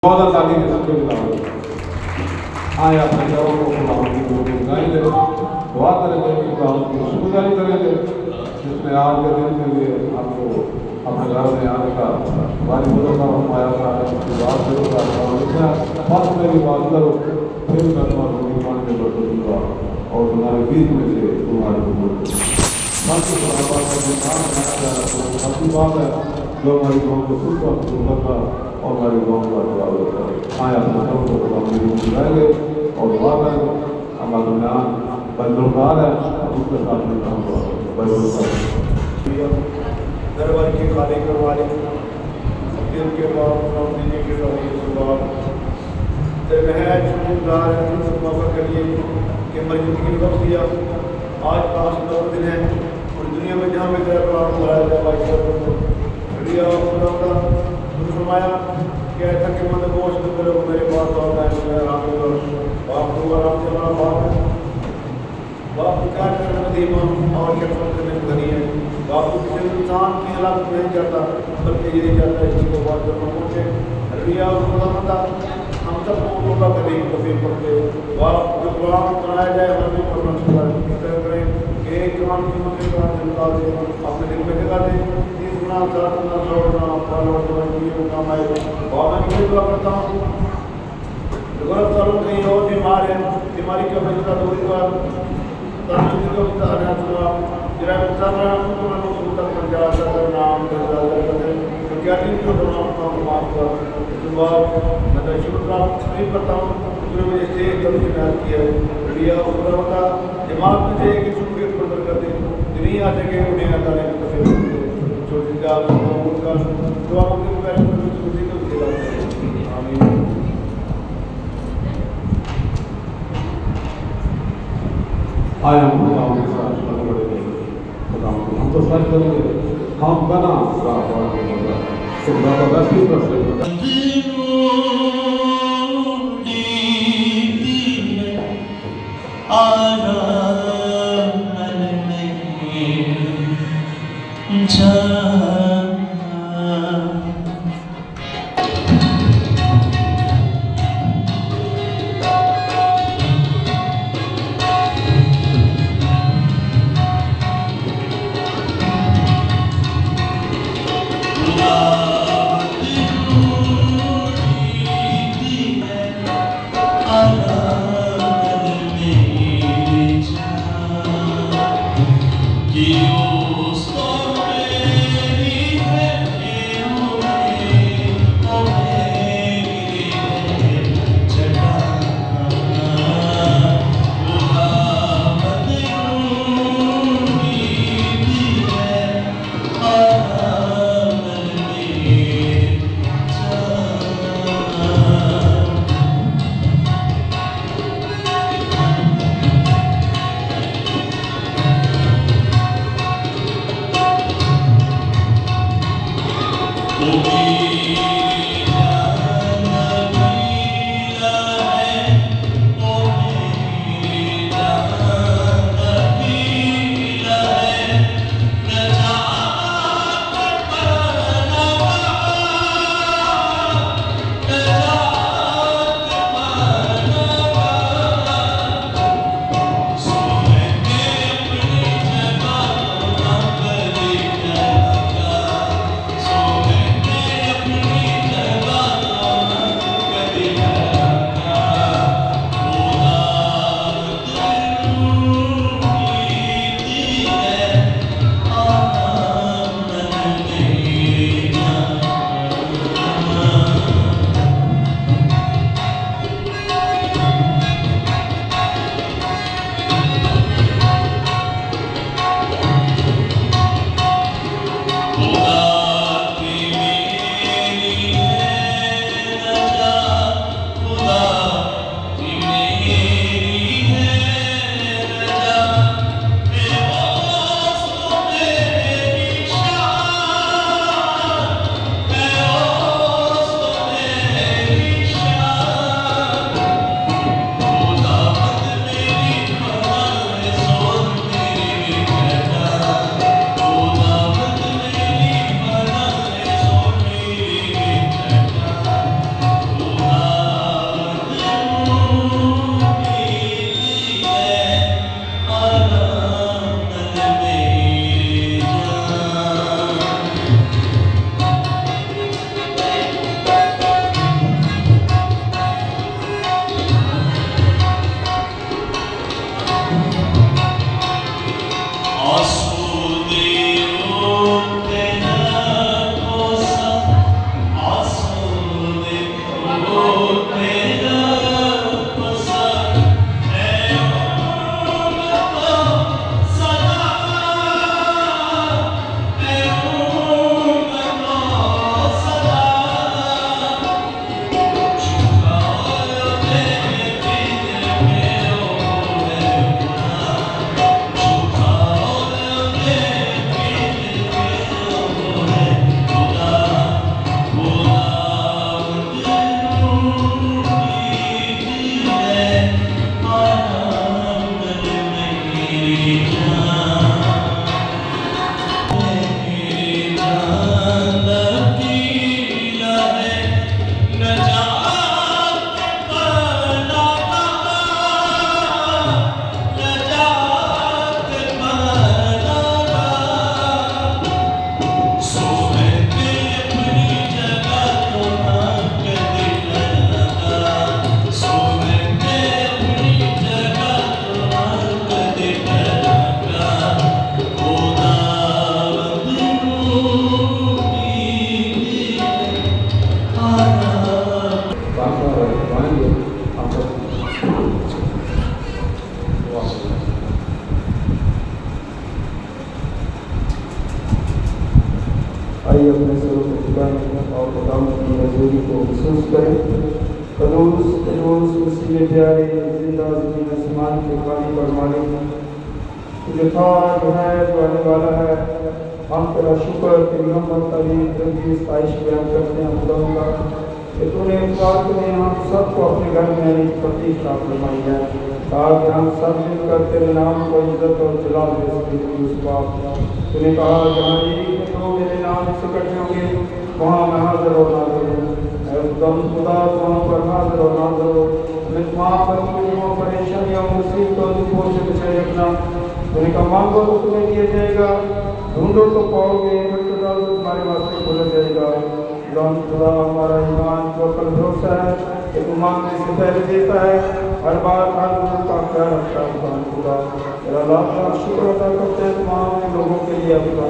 बहुत आसानी के सबके बताओ आए अपने घरों को खुदावंद की गुणगान करें, दुआ करेंगे कि खुदावंद की शुक्रगुजारी करेंगे जिसने आज के दिन के लिए आपको अपने घर में आने का हमारी मदद का हमारा था उसकी बात करूँगा और लिखा बस मेरी बात करो फिर मैं तुम्हारा रोटी पानी में बदल दूंगा और तुम्हारे बीच में से तुम्हारे को बाकी बात है जो हमारी गाँव को सुख का और हमारे गाँव का जवाब देता है आया अपने सब को अपनी रूप बुलाएंगे और दुआ करेंगे हमारा दरमियान बंदोकार है उसके साथ में रहूँगा बंदोकार दरबार के खाली करवाने दिन के बाद देने के बाद महज शुक्रगुजार है इस मौका के लिए कि हमारी ज़िंदगी में वक्त दिया आज 5 नंबर दिन है और दुनिया में जहाँ में तेरा कुरान पढ़ाया जाए भाई फरमाया कि ऐसा कि मन गोश करो मेरे पास और मैं आराम करो बाप को आराम से हमारा बाप क्या करने में धीमा और क्या करने में धनी है बाप को किसी इंसान की हालत नहीं चाहता बल्कि यही चाहता है इसको बात करना पहुँचे रिया और खुदा हम सबको मौका करने की तौफीक पड़ते बाप जो कुरान बनाया जाए हमें भी पढ़ना चाहिए करें कि एक कुरान की मत निकाल दे अपने दिल में जगह दे करता हूँ गलत सालों कहीं और बीमार है बीमारी का फैसला दूरी का करता हूँ वजह से किया दिमाग में से कि छुट्टी उत्पन्न कर दे नहीं आ सके उन्हें अल्लाह ने आए हम खुदावंद के साथ शुरू करेंगे खुदावंद हम तो सच करेंगे हम बना खुदा तो खुदा का बस ही प्रश्न आइए अपने सरों को झुकाएं और खुदावंद की हजूरी को महसूस करें। कदूस मसीह में प्यारे जिंदा ज़मीन आसमान के खाली पर मालिक जो था जो है जो आने वाला है, हम तेरा शुक्र तेरी रहमत तारीफ तकदीस आइश बयान करते हैं खुदावंद का कि तूने पाक में हम सबको अपने घर में आने की तौफीक अता फरमाई है ताकि हम सब मिलकर तेरे नाम को इज्जत और जलाल दे सकें। उस पाक तूने कहा जहाँ एक दो मेरे नाम से इकट्ठे होंगे वहाँ मैं हाजिर और नाज़िर हूँ। खुदा वहाँ पर हाजिर और नाज़िर हो। मैं तमाम तकलीफों परेशानियों मुसीबतों दुखों से बचाए रखना। तूने कहा मांगो तो तुम्हें दिया जाएगा, ढूंढो तो पाओगे, खटखटाओ तो तुम्हारे वास्ते खोला जाएगा। खुदा हमारा ईमान को पर भरोसा है कि तू मांगने से पहले देता है, हर बार हर जरूरत का ख्याल रखता है। खुदा तेरा लाख लाख शुक्र अदा करते हैं तमाम लोगों के लिए। खुदा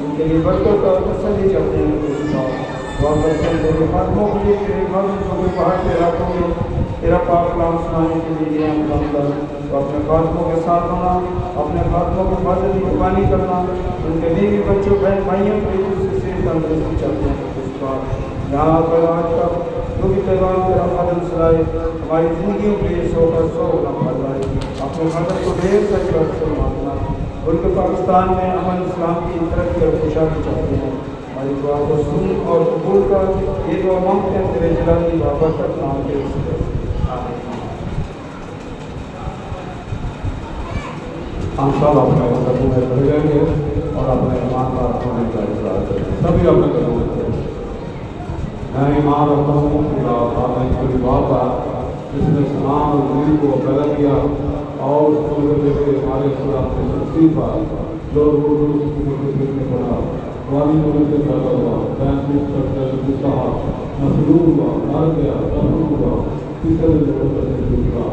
उनके लिए बरकत और तसल्ली चाहते हैं। दुआ करते हैं तेरे खात्मों के लिए, तेरे घर में पहाड़ के इलाकों में तेरा पाक कलाम सुनाने के लिए खुदा तो अपने खात्मों के साथ होना, अपने खात्मों की हिफाजत की कुर्बानी करना, उनके बीवी बच्चों बहन भाइयों को एक दूसरे से तंदुरुस्ती चाहते हैं। यहाँ पर आज का जो भी पैगाम तेरा मदद सलाए हमारी ज़िंदगियों के लिए सौ का सौ नंबर लाए। अपने मदद को ढेर सारी कर मांगना। उनके पाकिस्तान में अमन इस्लाम की तरक्की और खुशहाली चाहते हैं। हमारी दुआ को सुन और कबूल कर। ये दुआ मांगते हैं तेरे जलाली बाबरकत नाम के हम सब अपने कदमों में बढ़ जाएंगे और अपने ईमान का होने का इकरार करेंगे। सभी अपने कदमों में मैं ईमान रखता हूँ कि बाबा जिसने सलाम और ज़मीन को पैदा किया और हमारे खुदा से शक्ति पर जो पड़ा वाली से पैदा हुआ, बैंक कहा मसलूम हुआ, मर गया, दफन हुआ, तीसरे का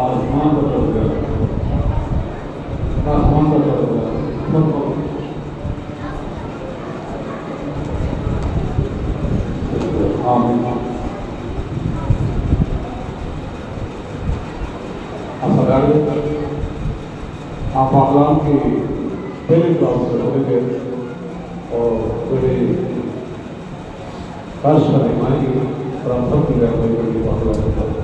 आसमान पर चढ़ गया, आसमान पर चढ़ गया। आमीन। आप आगलाम की पहली क्लास से पढ़ेंगे और मेरे फर्श पर आएंगे और हम सब मिले अपनी आगलाम करते हैं।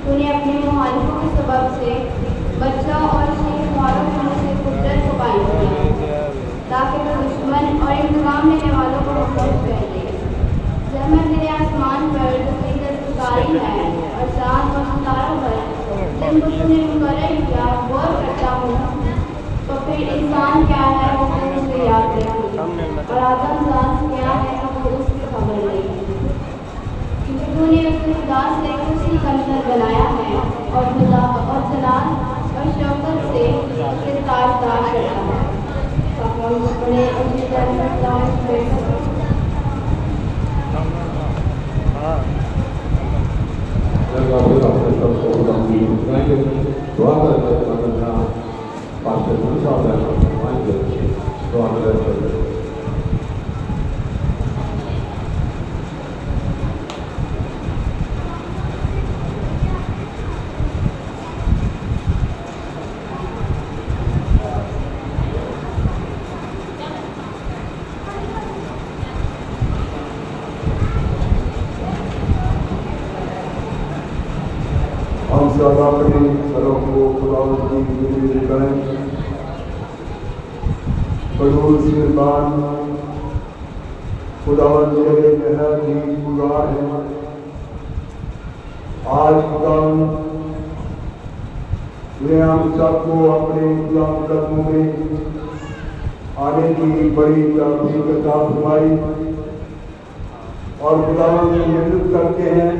तूने अपने मुखालिफों के सबब से बच्चा और शेख मारों होने से कुदरत को कायम किया ताकि वो दुश्मन और इंतकाम लेने वालों को मुख्तलिफ कर दे। रहमत तेरे आसमान पर जो तेरी दस्तकारी है और चाँद और सितारों पर जिनको तूने मुकर्रर किया गौर करता हूँ तो फिर इंसान क्या है वो मुझे याद रखी और आदमजात क्या है वो उसकी खबर नहीं। क्योंकि तूने उसके खुदा से खुशी कमतर बनाया है और खुदा और जलाल और शौकत से उसे ताजदार करता है। बड़े दुआ करेंगे पास्टर दुआ करें। सदा करें सरों को खुदावंद की गुज़ारिश करें। बड़ूल सिरबान خداوند تیرے نہایت ہی پورا ہے۔ آج خداوند نے ہم سب کو اپنے غلام قدموں میں آنے کی بڑی توفیق عطا فرمائی، اور خداوند سے محنت کرتے ہیں،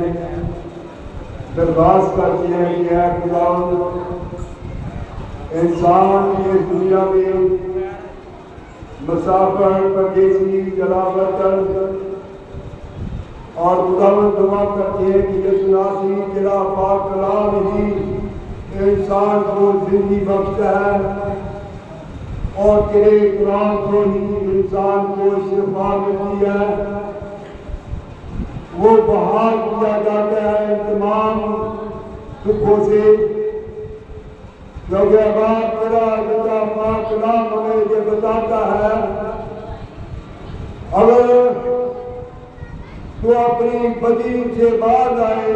درخواست کرتے ہیں کہ اے خداوند انسان اس دنیا میں مسافر پردیسی جلاوطن، اور خداوند دعا کرتے ہیں کہ یسوع مسیح تیرا پاک کلام ہی انسان کو زندگی بخشتا ہے، اور تیرے کلام سے ہی انسان کو شفا ملتی ہے، وہ بحال کیا جاتا ہے تمام دکھوں سے، کیونکہ باپ تیرا پاک کلام ہمیں یہ بتاتا ہے اگر تو اپنی بدی سے باز آئے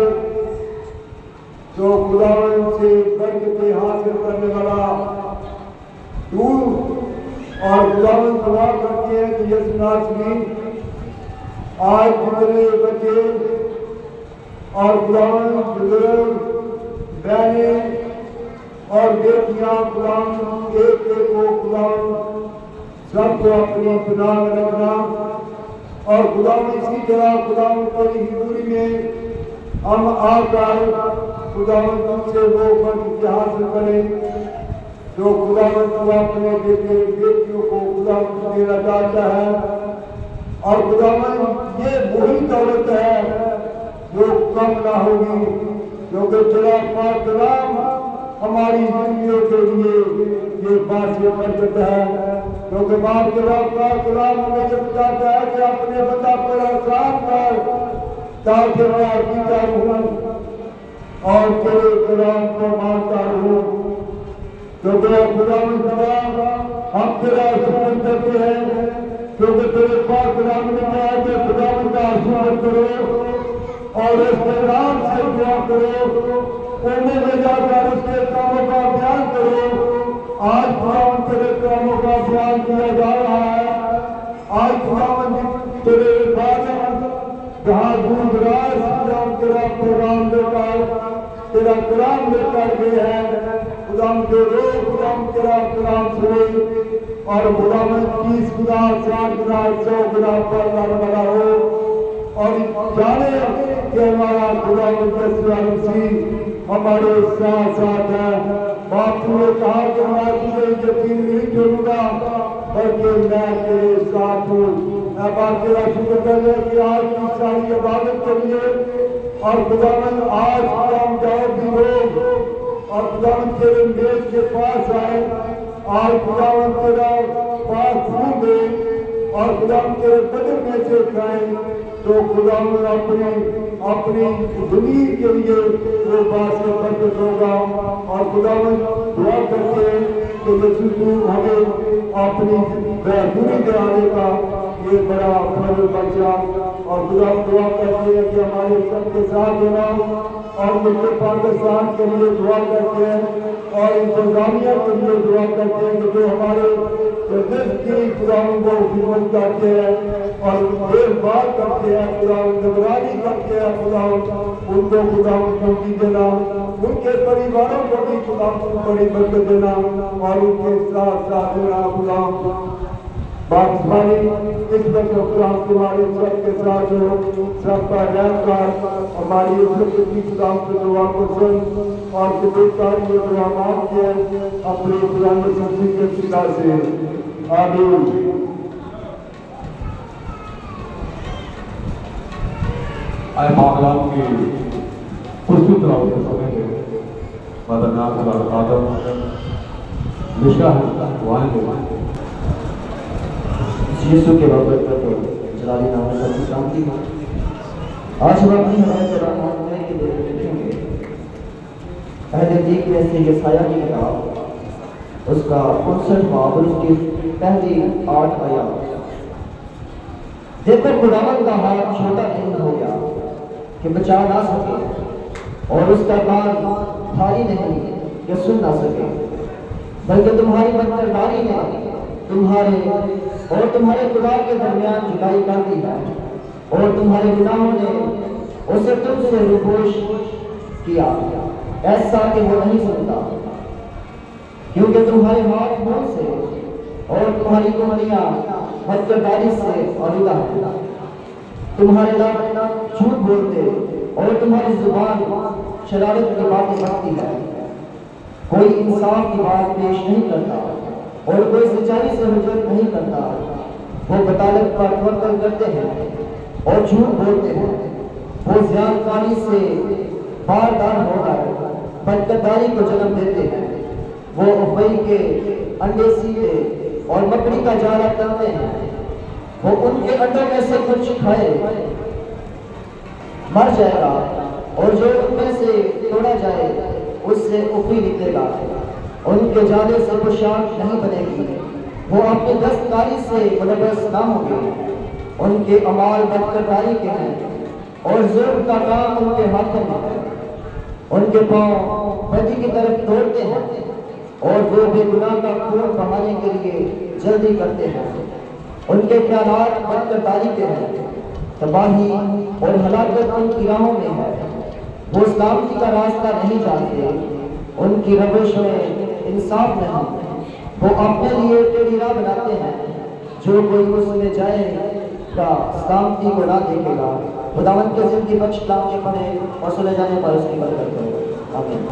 تو خداوند سے برکتیں حاصل کرنے والا تو، اور خداوند دعا کرتے ہیں کہ یسوع مسیح آج جتنے بچے اور خداوند بزرگ بہنیں اور بیٹیاں خداوند ایک ایک کو خداوند سب کو اپنی پناہ میں رکھنا، اور خداوند اسی طرح خداوند کی حضوری میں ہم آ کر خداوند تم سے وہ برکت حاصل کریں جو خداوند تو اپنے بیٹے بیٹیوں کو خداوند دینا چاہتا ہے، اور خداوند یہ وہی دولت ہے جو کم نہ ہوگی، کیونکہ تیرا پاک کلام ہماری زندگیوں کے لیے یہ باعث برکت ہے، کیونکہ باپ تیرا پاک کلام ہمیں یہ بتاتا ہے کہ اپنے بندہ پر احسان کر تاکہ میں پیتا رہوں اور تیرے کلام کو مانتا رہوں، کیونکہ خداوند خدا ہم تیرا شکر کرتے ہیں، کیونکہ تیرے پاک کلام نے کہا کہ خداوند کا شکر کرو اور اس کے نام سے دعا کرو، کونے میں جا کر اس کے کاموں کا بیان کرو۔ آج خداوند تیرے کاموں کا بیان کیا جا رہا ہے، آج خداوند تیرے عبادت جہاں دور دراز خداوند تیرا پیغام لے کر تیرا کلام لے کر گئے ہیں، خداوند جو لوگ خداوند تیرا کلام سنے اور خداوند 30 گنا 60 گنا 100 گنا پر والا ہو، اور جانے کہ ہمارا خداوند یسوع مسیح ہمارے ساتھ ساتھ ہے۔ باپ نے کہا کہ میں تجھے یقین نہیں چھوڑوں گا بلکہ میں تیرے ساتھ ہوں۔ میں باپ تیرا شکر کرنے کہ آج کی ساری عبادت کے لیے، اور خداوند آج خداوند جاؤ بھی لوگ اور خداوند تیرے میز کے پاس آئے، آج خداوند تیرا پاک خون دے اور خداوند تیرے بدن میں سے کھائیں، تو خداوند اپنی زمین کے لیے وہ باعث برکت ہوگا، اور خداوند دعا کرتے ہیں کہ یسوع تو ہمیں اپنی بہبودی دلانے کا یہ بڑا فضل بخشا، اور خداوند دعا کرتے ہیں کہ ہمارے سب کے ساتھ ہونا، اور ملک پاکستان کے لیے دعا کرتے ہیں اور انتظامیہ کے لیے دعا کرتے ہیں کہ جو ہمارے رزق کی خداوند کو خدمت کرتے ہیں اور دیکھ بھال کرتے ہیں، خداوند نگرانی کرتے ہیں، خداوند ان کو خداوند توفیق دینا، ان کے پریواروں کو بھی خداوند بڑی برکت دینا، اور ان کے ساتھ ساتھ دینا خداوند باقی اس وقت خداوند تمہارے سب کے ساتھ ہو، سب کا رحم کر، ہماری عزت کی خداوند کی دعا کو سن اور قبول کر، یہ دعا مانگتے ہیں اپنے خداوند مسیح کے وسیلہ سے، آمین۔ آئے معاملات کی خوشی تلاوت کے سمے میں مدرنہ خدا آدم مشرا وائن کے یسوع کے بابت پر جلالی نام کا سلامتی ہو۔ آج ہم اپنی حمایت رحمان میں کے دیکھیں گے عہد عتیق میں سے یسایہ کی کتاب، اس کا 59واں اور اس کی پہلی 8 آیات۔ دیکھو خداوند کا ہاتھ چھوٹا نہیں ہو گیا کہ بچا نہ سکے، اور اس کا کان بھاری نہیں کہ سن نہ سکے، بلکہ تمہاری بدکرداری نے تمہارے اور تمہارے خدا کے درمیان جدائی کر دی ہے، اور تمہارے گناہوں نے اسے تم سے روپوش کیا، ایسا کہ وہ نہیں سنتا، کیونکہ تمہارے ہاتھ منہ سے اور تمہاری کمریاں بدکرداری سے آلودہ ہیں، تمہارے لب جھوٹ بولتے اور تمہاری زبان شرارت کی باتیں کرتی ہے، کوئی انصاف کی بات پیش نہیں کرتا اور کوئی سچائی سے حجت نہیں کرتا، وہ بطالت پر توکل کرتے ہیں اور جھوٹ بولتے ہیں، وہ زیادتی سے باردار ہو کر بدکرداری کو جنم دیتے ہیں، وہ افوئی کے انڈے سیتے اور مکڑی کا جالا کرتے ہیں، وہ ان کے انڈوں میں سے کچھ کھائے مر جائے گا، اور جو ان میں سے توڑا جائے اس سے افوئی نکلے گا، ان کے جالے سے پوشاک نہیں بنے گی، وہ اپنی دستکاری سے ملبس نہ ہوں گے، ان کے اعمال بدکرداری کے ہیں اور ظلم کا کام ان کے ہاتھوں میں ہے، ان کے پاؤں بدی کی طرف دوڑتے ہیں اور وہ بے گناہ کا خون بہانے کے لیے جلدی کرتے ہیں، ان کے خیالات بدکرداری کے ہیں، تباہی اور ہلاکت ان کی راہوں میں ہے، وہ سلامتی کا راستہ نہیں جانتے، ان کی روش میں انصاف نہیں، وہ اپنے لیے ٹیڑھی راہ بناتے ہیں، جو کوئی اس میں جائے گا سلامتی کو نہ دیکھے گا۔ خداوند کے زندگی بخش کلام کے پڑھے اور سنے جانے پر اس کی برکت کرو، آمین۔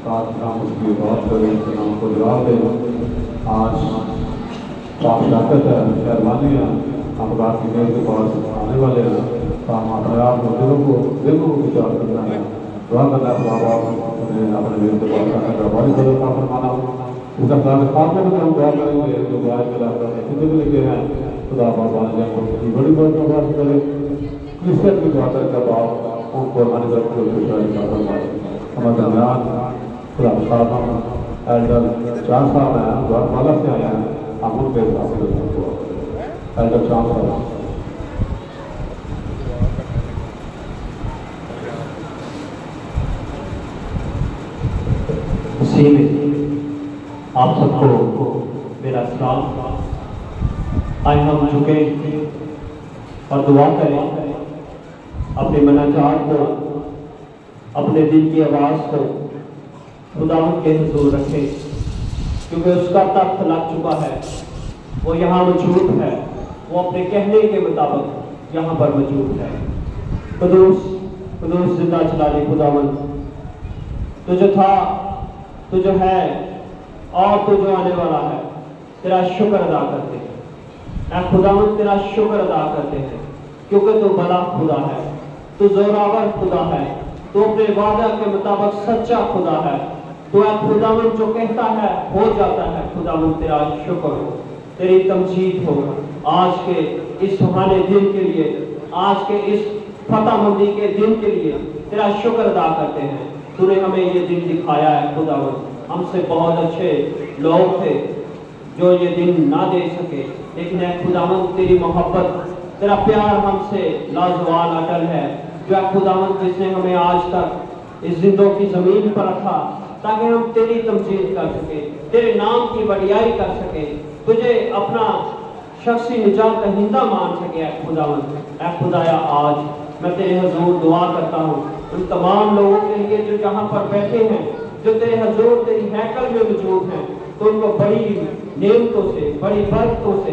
ताकि हम उसकी बात करें, उसके नाम को जवाब दें। आज पाक ताकत है, मेहरबानी है, हम रात की देर के पास आने वाले हैं। तो हम अपने आप दिलों को विचार करना है, दुआ करना है। बाबा अपने दिल के पास आने का बड़ी बदल का फरमाना उसका खाते में हम दुआ करेंगे जो गाय के लाकर खुद भी लिखे हैं। खुदा बाबा ने की बड़ी बड़ी बात करे क्रिश्चियन की बात है जब आप उनको हमारे घर को हमारे दरमियान खुदा साहब एल्डर चांद साहब हैं, द्वारपाला से आए हैं। हम उनके एल्डर चांद साहब आप सबको मेरा सलाम। आए हम झुके और दुआ करें, अपने मनाजात को, अपने दिल की आवाज़ को खुदावंद के हुजूर रखें, क्योंकि उसका तख्त लग चुका है, वो यहाँ मौजूद है, वो अपने कहने के मुताबिक यहाँ पर मौजूद है। कुदूस कुदूस जिंदा जलाली खुदावंद, तो जो था, तो जो है और तो जो आने वाला है, तेरा शुक्र अदा करते हैं। ऐ खुदावंद तेरा शुक्र अदा करते हैं, क्योंकि तू भला खुदा है, तू जोरावर खुदा है, तू अपने वादा के मुताबिक सच्चा खुदा है। तो ऐ खुदावंद जो कहता है हो जाता है। खुदावंद तेरा शुक्र हो, तेरी तमजीद हो। आज के इस सुहाने दिन के लिए, आज के इस फतहमंदी के दिन के लिए तेरा शुक्र अदा करते हैं। तूने हमें ये दिन दिखाया है खुदावंद। हमसे बहुत अच्छे लोग थे जो ये दिन ना दे सके, लेकिन ऐ खुदावंद तेरी मोहब्बत, तेरा प्यार हमसे लाजवाल अटल है। जो ऐ खुदावंद जिसने हमें आज तक इस जिंदों की जमीन पर रखा ताकि हम तेरी तमजीद कर सके, तेरे नाम की वडियाई कर सके, तुझे अपना शख्सी निजात दहिंदा मान सके। ऐ खुदावंद, ऐ खुदाया आज मैं तेरे हुजूर दुआ करता हूँ उन तमाम लोगों के लिए जो जहाँ पर बैठे हैं, जो तेरे हुजूर तेरी हैकल में मौजूद हैं, तो उनको बड़ी नेमतों से, बड़ी बरकतों से,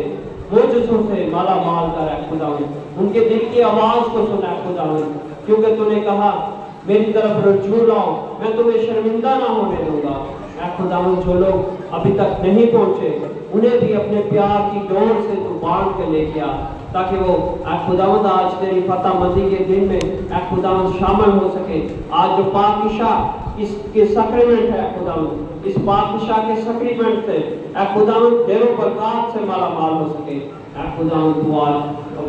मोजज़ों से माला माल कर। ऐ खुदावंद उनके दिल की आवाज़ को सुना है खुदावंद, क्योंकि तूने कहा मेरी तरफ रजू लाओ, मैं तुम्हें शर्मिंदा ना होने दूंगा। ऐ खुदावंद जो लोग अभी तक नहीं पहुंचे उन्हें भी अपने प्यार की डोर से तू बांध के लेके आ, ताकि वो ऐ खुदावंद आज तेरी फतहमंदी के दिन में ऐ खुदावंद शामिल हो सके। आज जो पाकीशा इसके सक्रीमेंट है खुदावंद, इस पाकीशा के सक्रीमेंट से ऐ खुदावंद देरों बरकत से माला माल हो सके। ऐ खुदावंद तू आज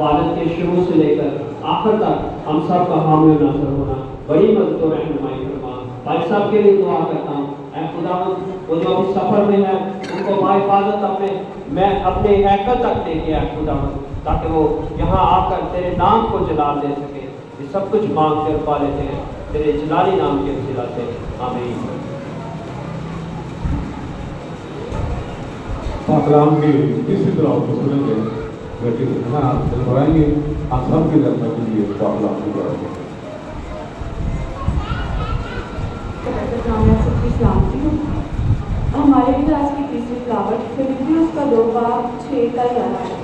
वालिद के शुरू से लेकर आखिर तक हम सब का हामी नासर होना, बड़ी मदद और रहनुमाई फरमा। भाई साहब के लिए दुआ करता हूँ। ऐ खुदावंद वो जो अभी सफर में है उनको बाहिफाजत अपने हैकल तक लेके आए खुदावंद, ताकि वो यहाँ आकर तेरे नाम को जलाल दे सके। ये सब कुछ मांग कर पा लेते हैं तेरे जलाली नाम के वसीला से, आमीन। कलाम की किसी तरह को सुनेंगे, लेकिन हाँ दिल बढ़ाएंगे हम सब के घर में लिए कलाम की बढ़ाएंगे। हमारे लिए आज की तीसरी फ्लावर फिलिपियों का 2:6 का याद है।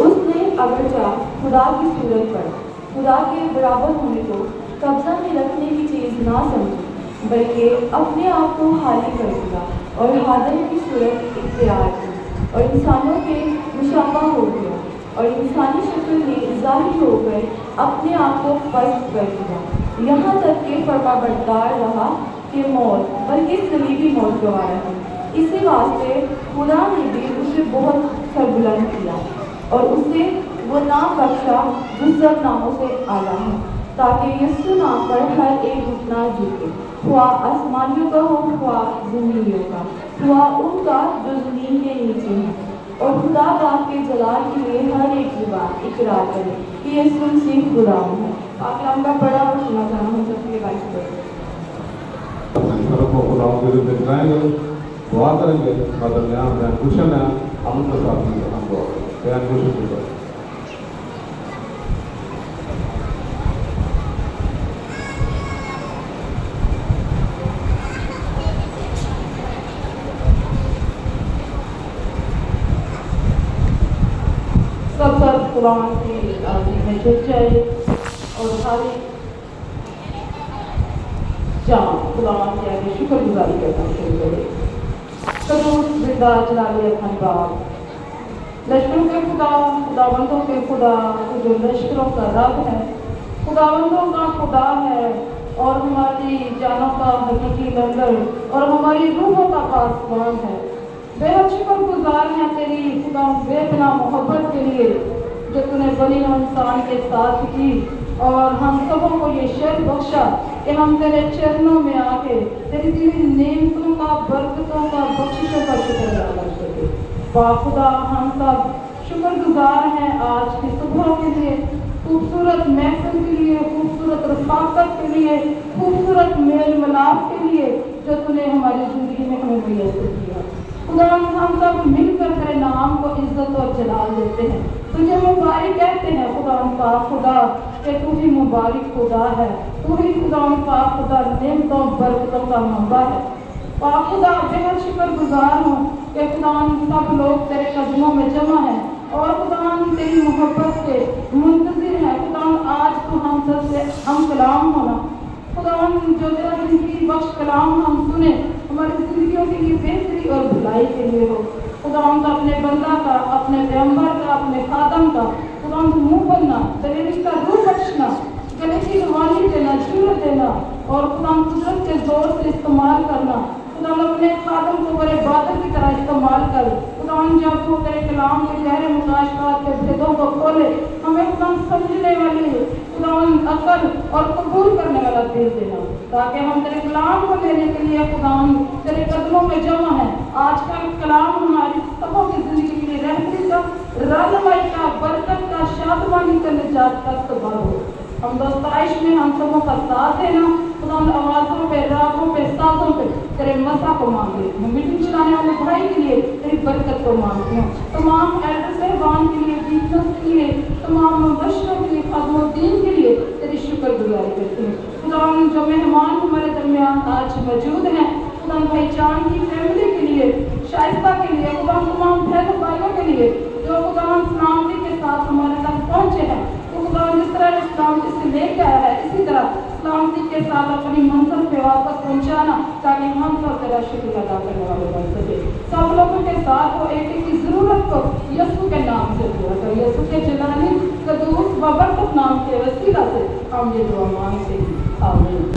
उसने अगर चाह खुदा की सूरत पर खुदा के बराबर होने को कब्जा में रखने की चीज़ ना समझी, बल्कि अपने आप को हारी कर दिया और हादर की सूरत इख्तियार की और इंसानों के मुशाबा हो गया और इंसानी शक्ल में जाहिर होकर अपने आप को पस्त कर दिया, यहाँ तक कि फरमाबरदार रहा कि मौत, बल्कि सलीबी मौत गवाया है। इसी वास्ते खुदा ने भी उसे बहुत सरबुलंद किया और उसे वो नाम बख्शा जो सब नामों से आला है, ताकि यीशु नाम पर हर एक घुटना झुके, हुआ आसमानियों का हो, हुआ ज़मीनियों का, हुआ उनका जो ज़मीन के नीचे है, और खुदा बाप के जलाल के लिए हर एक जुबान इकरार करे कि यीशु मसीह खुदा है। पाकलाम का बड़ा और सुना जाना हम सबके बाइस पर को खुदा के रूप में दिखाएंगे, दुआ करेंगे। दरमियान बयान कुशन है, हम उनके साथ हम दुआ करेंगे। बयान कुशन की बात सब कुरान की में झुक जाए और सारे جان خدا کے آگے شکر گزاری کرنا شروع کرے. قدوس زندہ جلالی الباب لشکروں کے خدا خداوندوں کے خدا جو لشکروں کا رب ہے خداوندوں کا خدا ہے اور ہماری جانوں کا حقیقی لنگر اور ہماری روحوں کا پاسبان ہے. بے حد شکر گزار ہیں تیری خدا بے پناہ محبت کے لیے جو تو نے بنی و انسان کے ساتھ کی اور ہم سبوں کو یہ شرف بخشا کہ ہم تیرے چرنوں میں آ کے تیری دی نعمتوں کا برکتوں کا بخششوں کا شکر ادا کر سکے. خدا ہم سب شکر گزار ہیں آج کی صبح کے لیے خوبصورت محفل کے لیے خوبصورت رفاقت کے لیے خوبصورت میل ملاپ کے لیے جو تو نے ہماری زندگی میں ہمیں میسر کیا. خدا ہم سب مل کر تیرے نام کو عزت اور جلال دیتے ہیں تجھے مبارک کہتے ہیں پاک خدا کہ تو ہی مبارک خدا ہے تو ہی پاک خدا نعمتوں برکتوں کا منبع ہے. پاک خدا بے حد شکر گزار ہوں کہ خدا سب لوگ تیرے قدموں میں جمع ہیں اور خدا تیری محبت کے منتظر ہیں. خدا آج تو ہم سب سے ہم کلام ہونا خدا جو تیرا زندگی بخش کلام ہم سنیں ہماری زندگیوں کے لیے بہتری اور بھلائی کے لیے ہو. خدا کا اپنے بندہ کا اپنے پیغمبر کا اپنے خادم کا خدا منہ بننا دلیری کا روح بخشنا گلے کی روانی دینا جرت دینا اور خدا قدرت کے زور سے استعمال کرنا. خدا اپنے خادم کو بڑے بادل کی طرح استعمال کر. خدا جب تو تیرے کلام کے گہرے مکاشفات کے بھیدوں کو کھولے ہمیں خدا سمجھنے والی خدا عقل اور قبول کرنے والا دل دینا تاکہ ہم تیرے کلام کو لینے کے لیے خدا تیرے قدموں میں جمع ہیں. آج کا کلام ہماری سبوں کی زندگی کے لیے رہبری کا رہنمائی کا برکت کا شادمانی کا نجات کا سبب ہو. ہم دوستائش میں ہم سبوں کا ساتھ دینا خدا آوازوں پہ راگوں پہ سازوں پہ تیرے مسا کو مانگے. ہم میٹنگ چلانے والے بھائی کے لیے تیری برکت کو مانگتے ہیں. تمام ایڈر صاحبان کے لیے دیپنس کے لیے تمام مبشروں کے لیے خادم الدین کے لیے تیری شکر گزاری کرتے ہیں. خدا جو مہمان ہمارے درمیان آج موجود ہیں خدا بھائی جان کی فیملی کے لیے شائستہ کے لیے خدا تمام بہن بھائیوں کے لیے جو خدا سلامتی کے ساتھ ہمارے تک پہنچے ہیں تو خدا جس طرح سلامتی سے لے کے آیا ہے اسی طرح سلامتی کے ساتھ اپنی منزل پہ واپس پہنچانا تاکہ ہم سب تیرا شکر ادا کرنے والے بن سکے. سب لوگوں کے ساتھ وہ ایک ایک کی ضرورت کو یسوع کے نام سے پورا کر. یسوع کے جلالی قدوس ببرکت نام کے وسیلہ سے ہم یہ دعا مانگتے ہیں. آمین.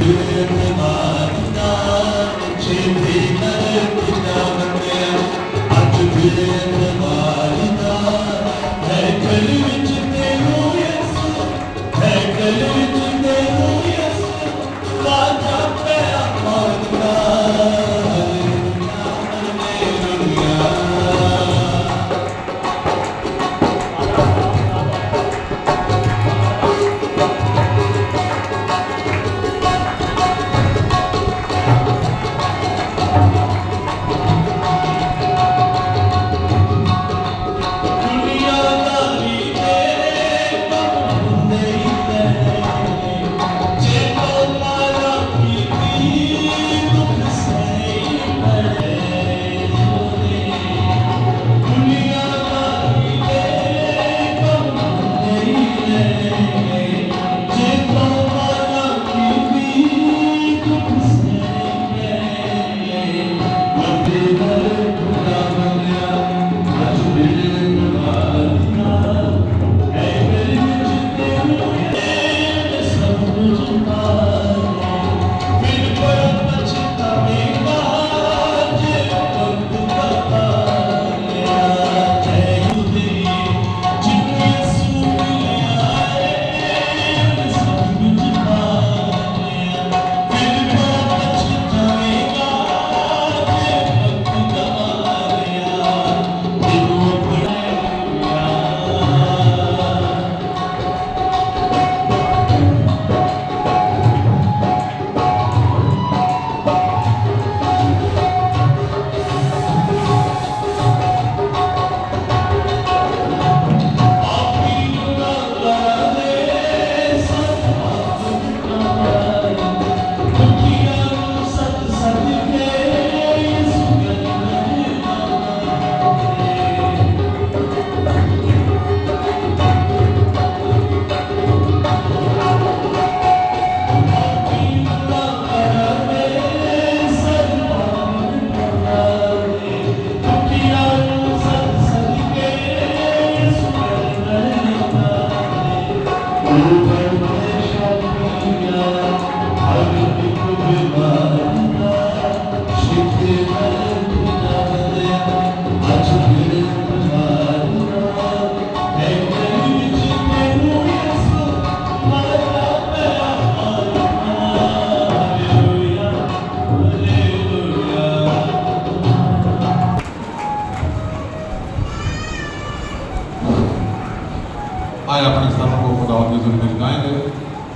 नज़र में गाएंगे,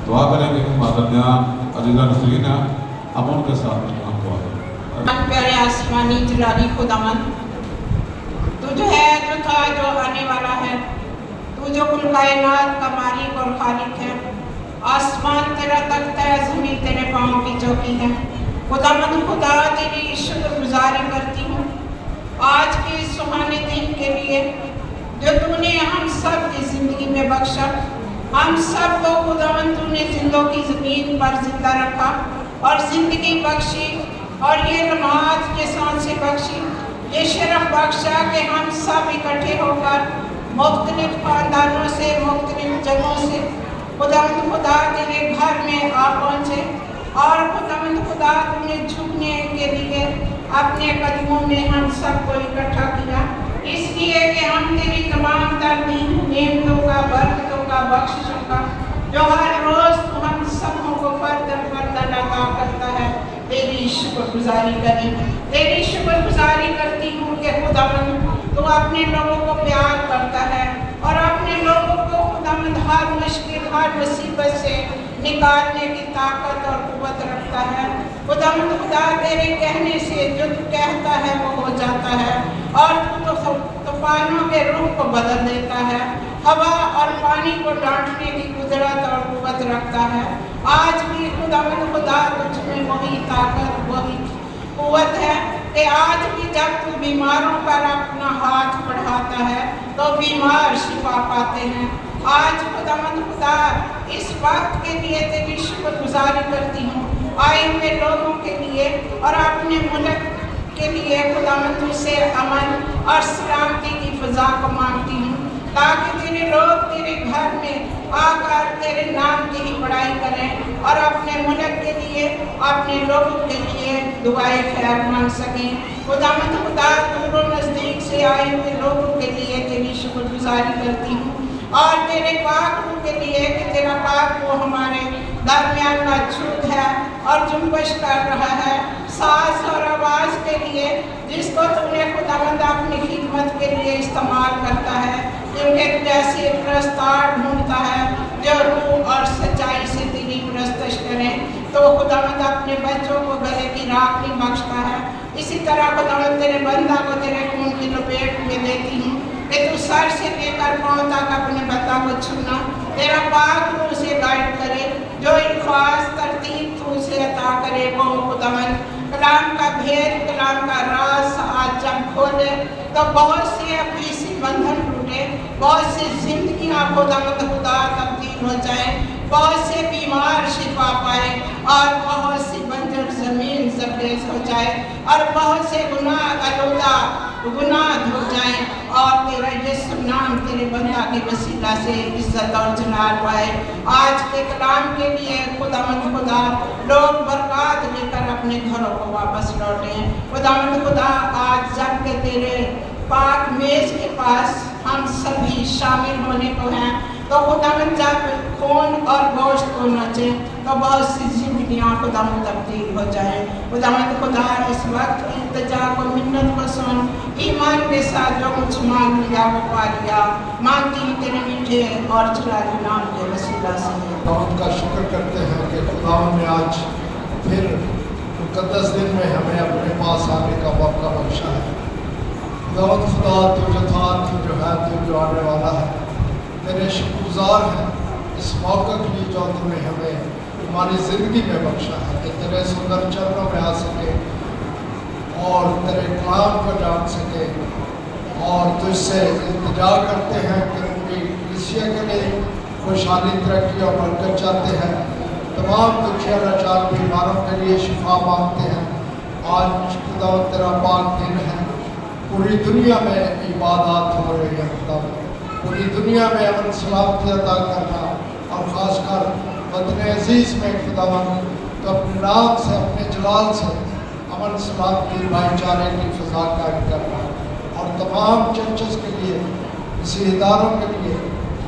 दुआ करेंगे। मादरनिया अजीज़ा नसरीन है, हम उनके साथ हम दुआ करेंगे। प्यारे आसमानी जलाली खुदावन, तू जो है, जो था, जो आने वाला है, तू जो कुल कायनात का मालिक और खालिक है। आसमान तेरा तख्त है, ज़मीन तेरे पाँव की चौकी है। खुदावंद खुदा, तेरी शुक्रगुजारी करती हूँ आज के इस सुहाने दिन के लिए जो तूने हम सब की ज़िंदगी में बख्शा। हम सब को खुदावंद तूने जिंदों की ज़मीन पर जिंदा रखा और ज़िंदगी बख्शी, और ये लम्हात के सांस से बख्शी, ये शरफ बख्शा कि हम सब इकट्ठे होकर मुख्तलिफ खानदानों से, मुख्तलिफ जगहों से खुदावंद खुदा तेरे घर में आ पहुँचे। और खुदावंद खुदा तूने झुकने के लिए अपने कदमों में हम सबको इकट्ठा किया, इसलिए कि हम तेरी तमाम तरदीन नेमतों का, बरकतों का, बख्शिशों का जो हर रोज़ तू हम सबों को फर्दन फर्दन अता करता है, तेरी शुक्रगुजारी करें। तेरी शुक्रगुजारी करती हूँ कि खुदावंद तू अपने लोगों को प्यार करता है और अपने लोगों को खुदावंद हर मुश्किल, हर मुसीबत से निकालने की ताकत और कुव्वत रखता है। खुदावंद खुदा, तेरे कहने से जो तू कहता है वो हो जाता है, और तू तो तूफानों के रूह को बदल देता है, हवा और पानी को डांटने की कुदरत और कुव्वत रखता है। आज भी खुदावंद खुदा तुझ में वही ताकत, वही कुव्वत है कि आज भी जब तू बीमारों पर अपना हाथ बढ़ाता है तो बीमार शिफा पाते हैं। आज खुदावंद खुदा, इस वक्त के लिए तेरी शुक्रगुजारी करती हूँ, आए हुए लोगों के लिए और अपने मुल्क के लिए खुदावंद तुझसे अमन और सलामती की फ़ज़ा को मांगती हूँ, ताकि तेरे लोग तेरे घर में आकर तेरे नाम की ही बड़ाई करें और अपने मुल्क के लिए, अपने लोगों के लिए दुआएं खैर मांग सकें। खुदावंद खुदा, दूर और नज़दीक से आए हुए लोगों के लिए तेरी शुक्रगुजारी करती हूँ और तेरे पाक रूह के लिए कि तेरा पाक वो हमारे दरमियान मौजूद है और जुम्बश कर रहा है, सांस और आवाज़ के लिए, जिसको तुमने खुदावंद अपनी खिदमत के लिए इस्तेमाल करता है, क्योंकि तू ऐसे प्रस्तार ढूंढता है जो रूह और सच्चाई से तेरी प्रस्तश करें। तो खुदावंद अपने बच्चों को गले की राखी बख्शता है। इसी तरह खुदावंद तेरे बंदा को तेरे खून की लपेट में देती हूँ कि तू सर से लेकर पाँव तक अपने बंदा को छूना, तेरा पाक रूह उसे गाइड करे, जो इल्फाज तरतीब तू उसे अता करे वो खुदावंद कलाम का भेद, कलाम का राज आज जब खोले तो बहुत से अफीसी बंधन टूटे, बहुत सी जिंदगियाँ खुदावंद खुदा तब्दील हो जाए, बहुत से बीमार शिफा पाए और बहुत सी बंजर ज़मीन ज़बरेज़ हो जाए और बहुत से गुनाह धो जाए और तेरा यीशु नाम तेरे बंदा के वसीला से इज्जत और जलाल पाए। आज के कलाम के लिए खुदावंद खुदा लोग बरकत लेकर अपने घरों को वापस लौटें। खुदावंद खुदा, आज जब के तेरे पाक मेज के पास हम सभी शामिल होने को हैं, तो खुदावंद जब खून और गोश्त को नचे तो बहुत सी जिंदगियाँ खुदावंद तब्दील हो जाएं। खुदावंद खुदा, इस वक्त इल्तिजा को, मिन्नत को सुन, ईमान के साथ जो कुछ मांग लिया वो पा लिया, मांगती हूँ तेरे मीठे और जलाली नाम के वसीला से। खुदावंद का शुक्र करते हैं कि खुदावंद ने आज फिर मुक़द्दस दिन में हमें अपने पास आने का मौका बख्शा है। खुदावंद खुदा, तू जो था, तू जो है, तू जो आने वाला है, तेरे शुक्रगुजार हैं इस मौके के लिए जो तुमने हमें हमारी ज़िंदगी में बख्शा है कि तेरे सुंदर चरणों में आ सके और तेरे कलाम को जान सके, और तुझसे इल्तिजा करते हैं कि पूरी कलीसिया के लिए खुशहाली, तरक्की और बरकत चाहते हैं। तमाम दुखिया लाचार बीमारों के लिए शिफा मांगते हैं। आज खुदा तेरा पाक दिन है, पूरी दुनिया में इबादत हो रही है। खुदा पूरी दुनिया में अमन सलामती अता करना और ख़ासकर वतन अजीज़ में खुदावंद तो अपने नाम से, अपने जलाल से अमन सलामती, भाईचारे की फ़ज़ा कायम करना, और तमाम चर्चेस के लिए, इदारों के लिए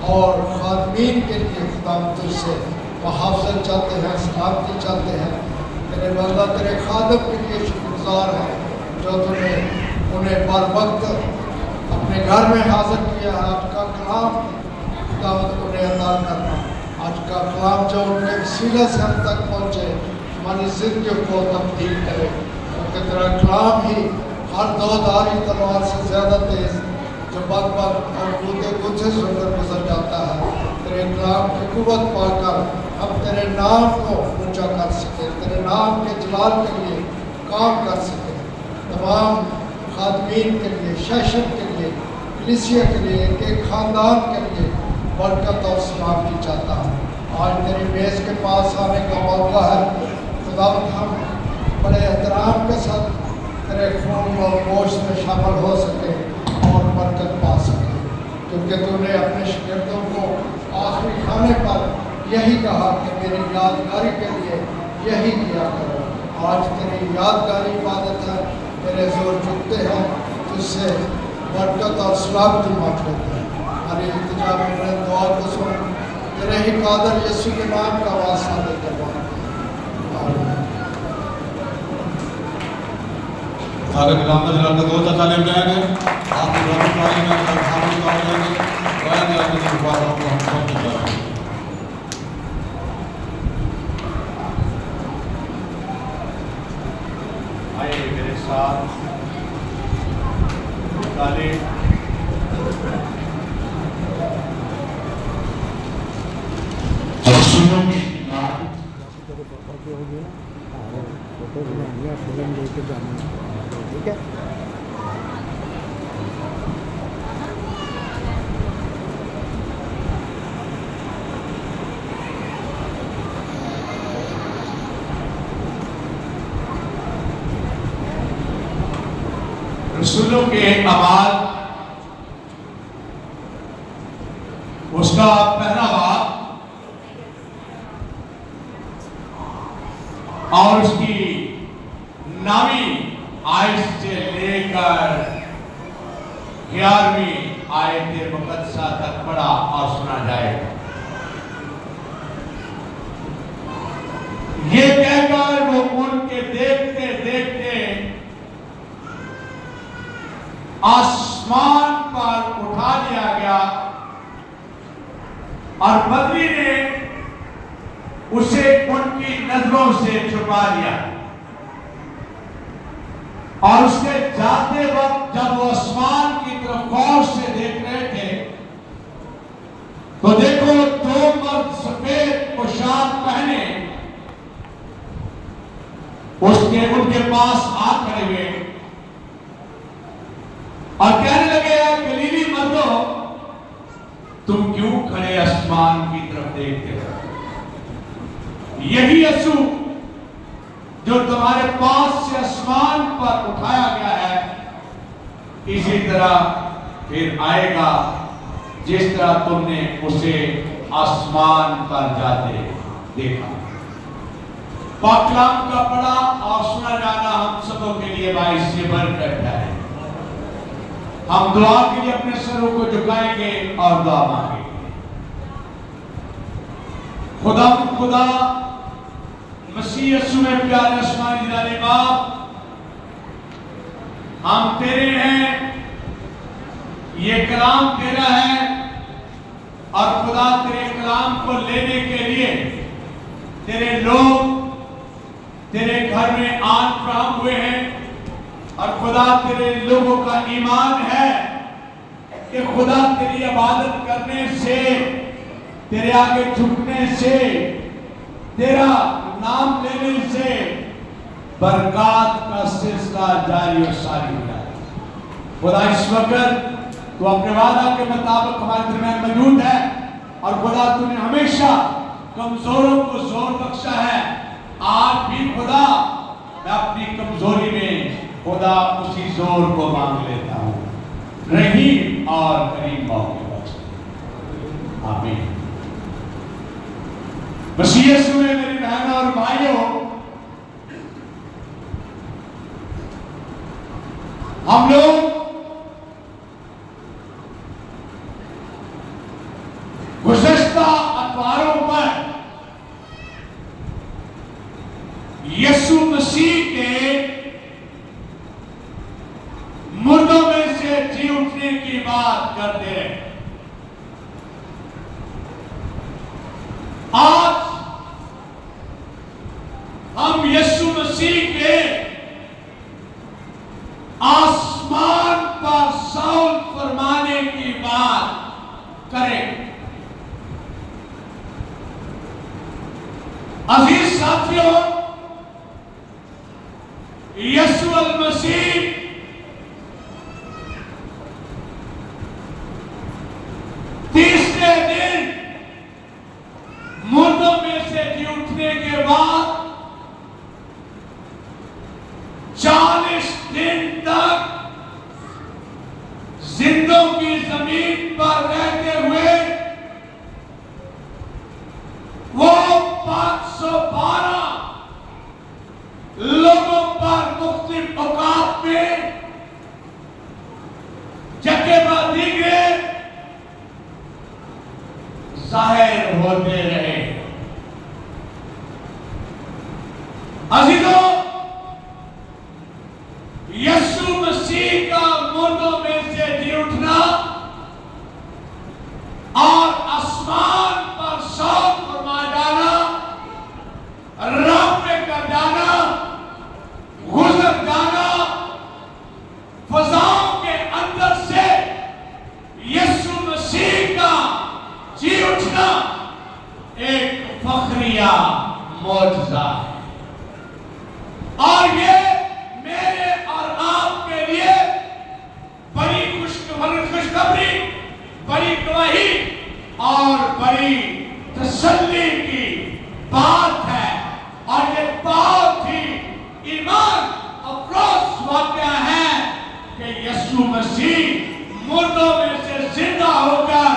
और खादमीन के लिए खुदावंद तुझसे मुहाफ़ज़त चाहते हैं, सलामती चाहते हैं। तेरे बंदा तेरे खादम के लिए शुक्रगुज़ार हैं जो तूने उन्हें बर वक्त अपने घर में हाजिर किया है। आज का कलाम खुदावंद उन्हें अता करना आज का कलाम जो उनके वसीले से हम तक पहुँचे, हमारी जिंदगी को तब्दील करे, क्योंकि तेरा कलाम ही हर दो-धारी तलवार से ज़्यादा तेज जो बक-बक और कूदे-कूदे सुनकर गुजर जाता है। तेरे कलाम की कुव्वत पाकर हम तेरे नाम को ऊंचा कर सके, तेरे नाम के जलाल के लिए काम कर सके। तमाम खादमीन के लिए, सेशन के लिए, कलीसिया के लिए, एक खानदान के लिए बरकत और सलामती चाहता हूँ। आज तेरी मेज़ के पास आने का मौका है। खुदावंद हम बड़े एहतराम के साथ तेरे खून और गोश्त में शामिल हो सके और बरकत पा सके, क्योंकि तूने अपने शागिर्दों को आखिरी खाने पर यही कहा कि मेरी यादगारी के लिए यही किया करो। आज तेरी यादगारी इबादत है, तेरे जोर झुकते हैं, तुझसे बरकत और सलामती मांग लेते हैं। हमारी इल्तिजा में दुआ को सुन, तेरे ही कादर यीशु के नाम का वास्ता देकर सारे कलाम का जनाब दो ताले बजाएंगे, आप इब्राहिम भाई में खामोश हो जाएंगे, गाएंगे अपनी जुबानों को हम सब बजाएंगे। आइए मेरे साथ निकाले रसूलों के अमाल उसका पहला बाब और उसकी 9वीं आयत से लेकर 11वीं आयत मुकद्दसा तक पढ़ा और सुना जाएगा। ये कहकर वो उनके देखते देखते आसमान पर उठा लिया गया और बदरी ने उसे उनकी नजरों से छुपा लिया। और उसके जाते वक्त जब वो आसमान की तरफ गौर से देख रहे थे तो देखो 2 मर्द सफेद पोशाक पहने उनके पास आ खड़े हुए और कहने लगे, गलीली मर्दों, तुम क्यों खड़े आसमान की तरफ देखते हो? यही यीशु जो तुम्हारे पास से आसमान पर उठाया गया है, इसी तरह फिर आएगा जिस तरह तुमने उसे आसमान पर जाते देखा। पाक कलाम का पढ़ा और सुना जाना हम सबों के लिए बाइस से बरकत है। हम दुआ के लिए अपने सरों को झुकाएंगे और दुआ मांगेंगे। खुदा मसीह यीशु में प्यारे आसमानी जिलाले बाप, हम तेरे हैं, ये कलाम तेरा है और खुदा तेरे कलाम को लेने के लिए तेरे लोग तेरे घर में आन फराम हुए हैं। और खुदा तेरे लोगों का ईमान है कि खुदा तेरी इबादत करने से, तेरे आगे झुकने से, तेरा नाम लेने से बरकत का सिलसिला जारी और सारी हो जाए। खुदा इस वक्त तू अपने वादा के मुताबिक हमारे दरमियान मौजूद है और खुदा तूने हमेशा कमजोरों को जोर बख्शा है। आज भी खुदा मैं अपनी कमजोरी में खुदा उसी जोर को मांग लेता हूँ। रहीम और करीम मौके बख्श। आमीन। मसीह यीशु में मेरी बहनों और भाइयों, हम लोग गुज़श्ता अतवारों पर यीशु मसीह के मुर्दों में से जी उठने की बात करते हैं। साथियों, यीशु अल मसीह तीसरे दिन मुर्दों में से जी उठने के बाद 40 दिन तक जिंदों की जमीन पर रहते हुए वो 512 लोगों पर मुख्तलिफ औकात में जगहबंदी के जाहिर होते रहे। अजीजों, यीशु मसीह का मुर्दों में से जी उठना और आसमान पर सौंप फरमा जाना, राह में कर जाना, गुजर जाना, फजाओं के अंदर से यीशु मसीह का जी उठना एक फखरिया मौजज़ा है। और ये मेरे और आपके लिए बड़ी खुशखबरी, बड़ी गवाही और बड़ी तसल्ली की बात है। और ये बहुत ही ईमान अफरोज वाक़या है कि यीशु मसीह मुर्दों में से जिंदा होकर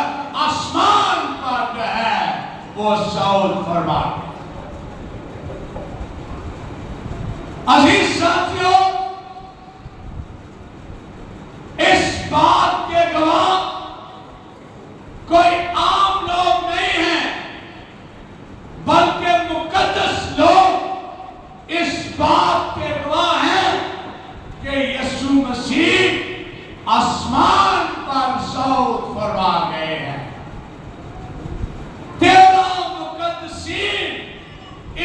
आसमान पर जो है वो सऊद फरमा। अजीज साथियों, इस बात के गवाह कोई आम लोग नहीं हैं, बल्कि मुकद्दस लोग इस बात के गवाह हैं कि यीशु मसीह आसमान पर सऊद फरमा गए हैं। 13 मुकद्दसीन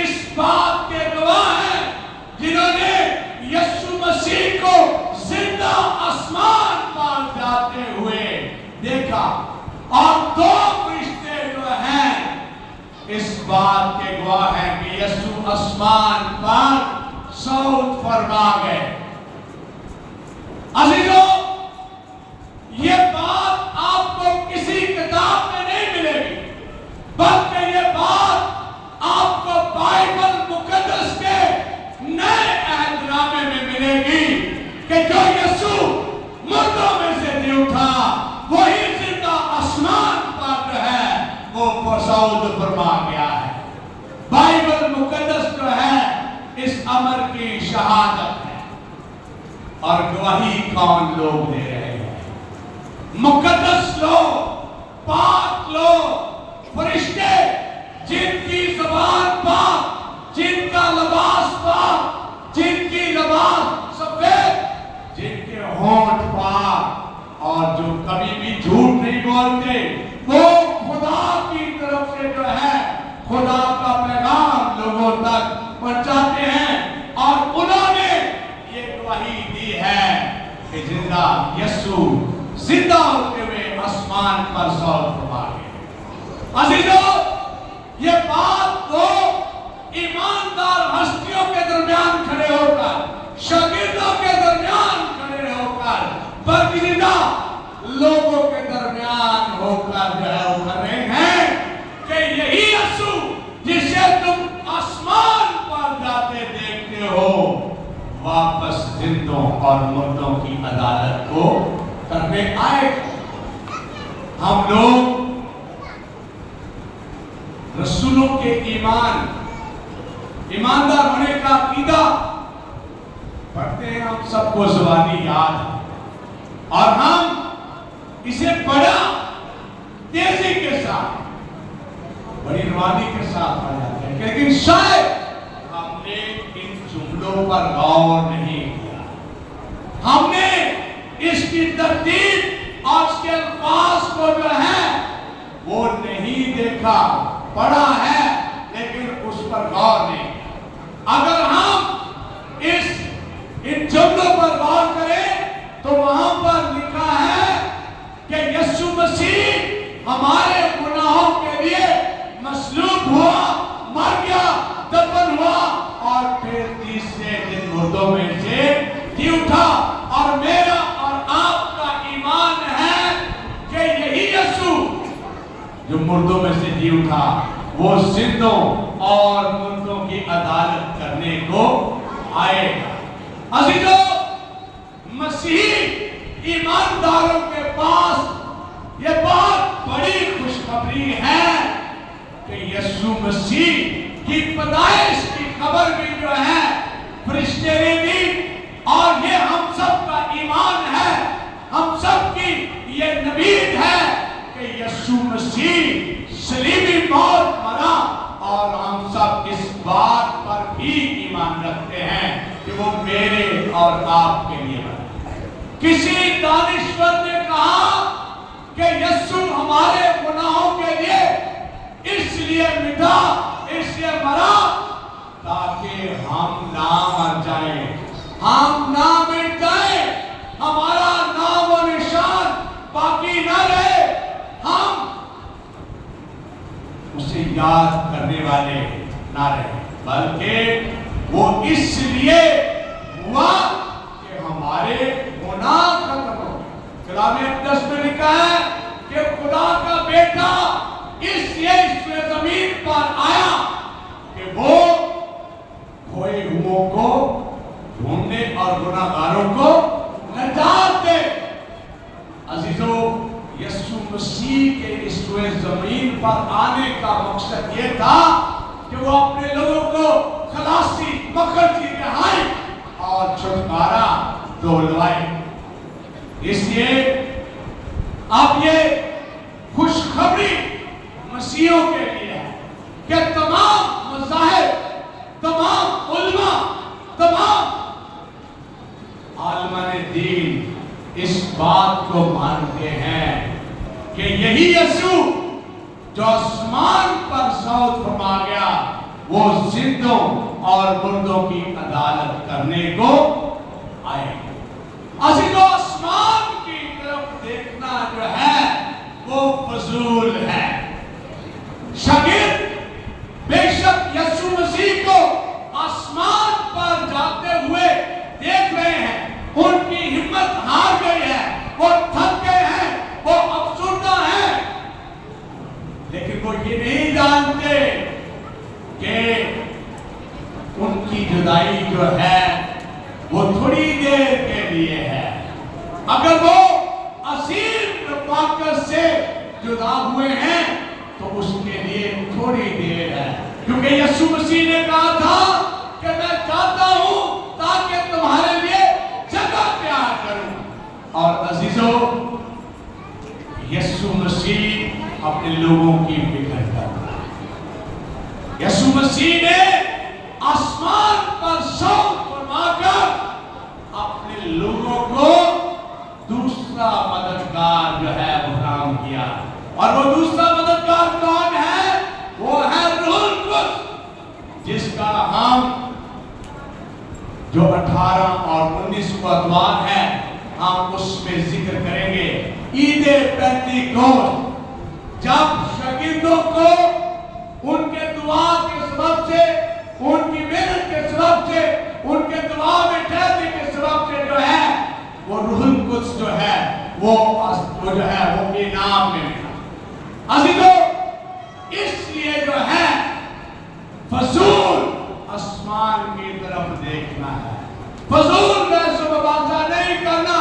इस बात के गवाह हैं जिन्होंने यीशु मसीह को जिंदा आसमान पर जाते हुए देखा। और 2 फरिश्ते जो हैं इस बात के गवाह हैं कि यीशु आसमान पर सऊद फरमा गए। अजीजों, ये बात आपको किसी किताब में नहीं मिलेगी, बल्कि ये बात आपको बाइबल मुकद्दस के नए अहदनामे में मिलेगी कि जो यीशु मुर्दों में से जी उठा वही जिंदा आसमान पर जो है वो सऊद फरमा गया है। बाइबल मुकद्दस जो है इस अमर की शहादत है। और गवाही कौन लोग दे रहे हैं? मुकद्दस लोग, पाक लोग, फरिश्ते जिनकी ज़बान पाक, जिनका लिबास पाक, जिनकी लिबास सफेद, जिनके होंठ पाक और जो कभी भी झूठ नहीं बोलते, वो खुदा की तरफ से जो है खुदा का पैगाम लोगों तक पहुंचाते हैं। और उन्होंने ये गवाही दी है कि जिंदा यीशु जिंदा होते हुए आसमान पर सऊद फरमा गए। अजीजों, ये बात वो ईमानदार हस्तियों के दरमियान खड़े होकर, शागिर्दों के दरमियान खड़े होकर, बर्गीदा लोगों के दरमियान होकर जो है वो कर रहे हैं कि यही यीशु जिसे तुम आसमान पर जाते देखते हो वापस जिंदों और मुर्दों की अदालत को करने आएगा। हम लोग रसूलों के ईमानदार होने का अकीदा पढ़ते हैं, हम सबको ज़बानी याद है और हम इसे बड़ा तेजी के साथ, बड़ी रवानी के साथ पढ़ जाते हैं, लेकिन शायद हमने इन जुमलों पर गौर नहीं किया। हमने इसकी तरतीब और इसके अल्फाज को जो है वो नहीं देखा, पढ़ा है लेकिन उस पर गौर नहीं। अगर हम इन जुमलों पर गौर करें तो वहां पर लिखा है कि यीशु मसीह हमारे गुनाहों के लिए मसलूब हुआ, मर गया, दफन हुआ मुर्दों में से जी उठा, वो जिंदों और मुर्दों की अदालत करने को आएगा। अजीजों, मसीही ईमानदारों के पास ये बहुत बड़ी खुशखबरी है कि यीशु मसीह की पैदाइश की खबर भी जो है फरिश्ते ने दी, और ये हम सब का ईमान है, हम सब की ये नबीद है कि यीशु मसीह सलीबी मौत मरा, और हम सब इस बात पर भी ईमान रखते हैं कि वो मेरे और आपके लिए मरा। किसी दानिश्वर ने कहा कि यीशु हमारे गुनाहों के लिए इसलिए मिटा, इसलिए मरा ताकि हम ना मर जाएं, हम ना मिट जाएं, हमारा नाम और निशान बाकी ना रहे, हम उसे याद करने वाले ना रहे, बल्कि वो इसलिए हुआ कि हमारे गुनाह खत्म हो। कलाम मुक़द्दस में लिखा है कि खुदा का बेटा इसलिए इस जमीन पर आया कि वो खोए हुओं को ढूंढने और गुनाहगारों को नजात दे। अजीजों, यीशु मसीह के इस जमीन पर आने का मकसद ये था कि वो अपने लोगों को खलासी, मगर की रिहाई और छुटकारा दिलवाए। इसलिए अब ये खुशखबरी मसीहों के लिए है कि तमाम मज़ाहिब, तमाम उलमा, तमाम आलमाने दीन इस बात को मानते हैं कि यही यीशु जो आसमान पर सऊद फरमा गया, वो जिंदों और मुर्दों की अदालत करने को आएगा। अजीजों, आसमान की तरफ देखना जो है वो फजूल है। शागिर्द बेशक यीशु मसीह को आसमान पर जाते हुए देख रहे हैं, उनकी हिम्मत हार गई है, वो थक गए हैं, वो अफसुर्दा हैं, लेकिन वो ये नहीं जानते कि उनकी जुदाई जो है वो थोड़ी देर के लिए है। अगर वो असीम रफ़ाकत से जुदा हुए हैं तो उसके लिए थोड़ी देर है, क्योंकि यीशु मसीह ने कहा था कि मैं चाहता हूं ताकि तुम्हारे लिए जगह तैयार करूं। और अजीजों, यीशु मसीह अपने लोगों की फिक्र करता है। यीशु मसीह ने आसमान पर सऊद फरमाकर अपने लोगों को दूसरा मददगार जो है वो काम किया, और वो दूसरा मददगार कौन है? वो है रूहुल कुद्स, जिसका हम जो 18 और 19 को अतवार है हम उसमें जिक्र करेंगे। ईद पेंतीकोस्त, जब शागिर्दों को उनके दुआ के सबब से, उनकी मेहनत के सबब से, उनके दुआ में ठहरने के सबब से जो है वो रूहुल कुद्स जो है वो जो है वो इनाम में मिला। अजीजों, इसलिए जो है फजूल आसमान की तरफ देखना है, फजूल बहस-ओ-मुबासा नहीं करना,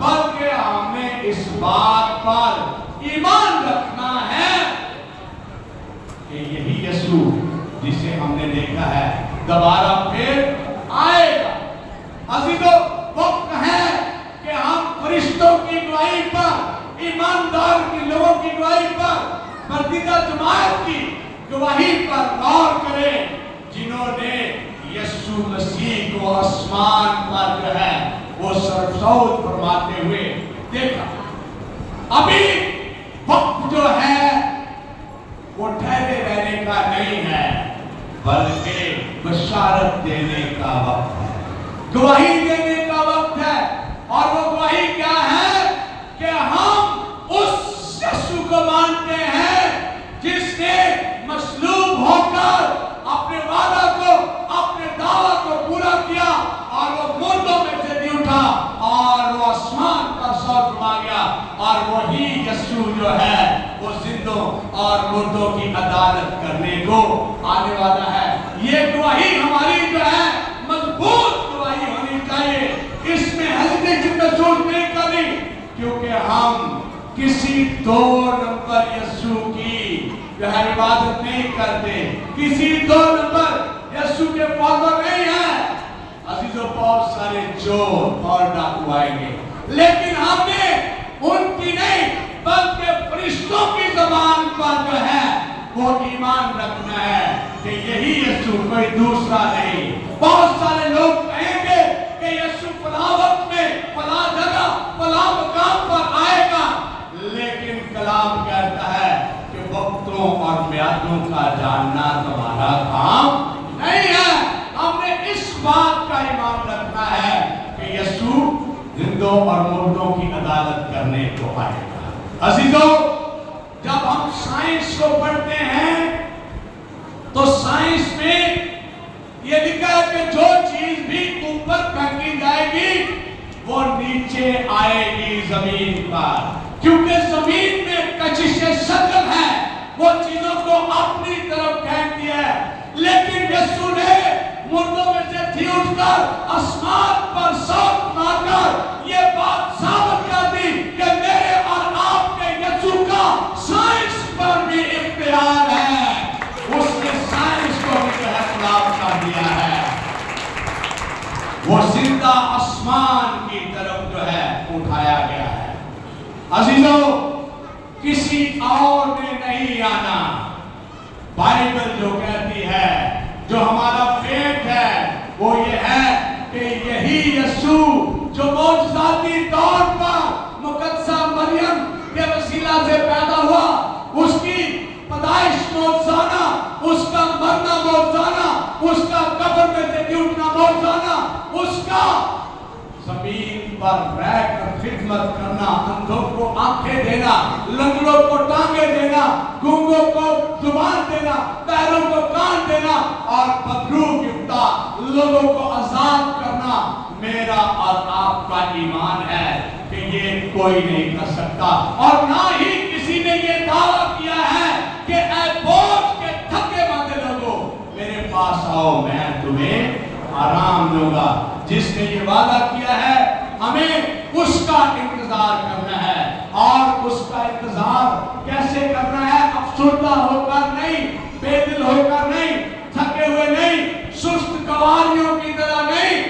बल्कि हमें इस बात पर ईमान रखना है कि यही यीशु जिसे हमने देखा है दोबारा फिर आएगा। अजीजों, वक्त है कि हम फरिश्तों की गवाही पर, ईमानदार के लोगों की गवाही पर, बर्दीदा जमात की गवाही पर गौर करें, जिन्होंने यीशु मसीह को आसमान पर जो है वो सरसौद फरमाते हुए देखा। अभी वक्त जो है वो ठहरे रहने का नहीं है, बल्कि बशारत देने का वक्त है, गवाही देने का वक्त है। और वो गवाही क्या है कि हम उस यीशु को मानते हैं जिसने मसलूब होकर अपने वादा को, अपने दावा को पूरा किया, और वो मुर्दों में से जी उठा और वो आसमान पर सौद फरमा गया। और वही यीशु जो है वो जिंदों और और मुर्दों की अदालत करने को आने वाला है। ये गवाही हमारी जो है मजबूत गवाही होनी चाहिए, इसमें हल्के महसूस नहीं करनी, क्योंकि हम किसी 2 नंबर यीशु की जो है इबादत नहीं करते, किसी 2 नंबर यीशु के फॉलोअर नहीं है। अजीजों, बहुत सारे चोर और डाकू आएंगे, लेकिन हमने उनकी नहीं बल्कि फरिश्तों की ज़बान पर जो है वो ईमान रखना है कि यही यीशु, कोई दूसरा नहीं। बहुत सारे लोग कहेंगे कि यीशु फलां वक्त में फलां जगह फलां मकाम पर आएगा, लेकिन कलाम कहता है कि वक्तों और मियादों का जानना तुम्हारा काम नहीं है। हमने इस बात का ईमान रखना है कि यीशु जिंदों और मुर्दों की अदालत करने को आएगा। अजीजों, जब हम साइंस को पढ़ते हैं तो साइंस में ये लिखा है कि जो चीज भी ऊपर फेंकी जाएगी वो नीचे आएगी जमीन पर, क्योंकि जमीन में कशिश शक्ल है, वो चीजों को अपनी तरफ फेंकती है। लेकिन यीशु ने मुर्दों में से जी उठकर आसमान पर सौंप मारकर ये बात साबित कर दी कि मेरे और आपके यीशु का साइंस पर भी इख्तियार है। उसने साइंस को भी जो है खिलाफ कर दिया है। वो जिंदा आसमान की तरफ जो है उठाया गया है। अजीजों, किसी और ने नहीं आना। बाइबल जो कहती है, जो हमारा फेथ है, वो ये है कि यही यीशु जो मौजूदाती तौर पर मुकद्दसा मरियम के वसीला से पैदा हुआ, उसकी पैदाइश मौजूदाना, उसका मरना मौजूदाना, उसका कब्र में से उठना मौजूदाना, उसका जमीन पर रहकर खिदमत करना, अंधों को आंखें देना, लंगड़ों को टांगे देना, गूंगों को जुबान देना, पैरों को कान देना और बदरू गिफ्ता लोगों को आजाद करना, मेरा और आपका ईमान है कि ये कोई नहीं कर सकता। और ना ही किसी ने ये दावा किया है कि ऐ बोझ के थके मांदे लोगों, मेरे पास आओ, मैं तुम्हें आराम दूंगा। जिसने ये वादा किया है, हमें उसका इंतजार करना है। और उसका इंतजार कैसे करना है? अफसुर्दा होकर नहीं, बेदिल होकर नहीं, थके हुए नहीं, सुस्त कवारियों की तरह नहीं,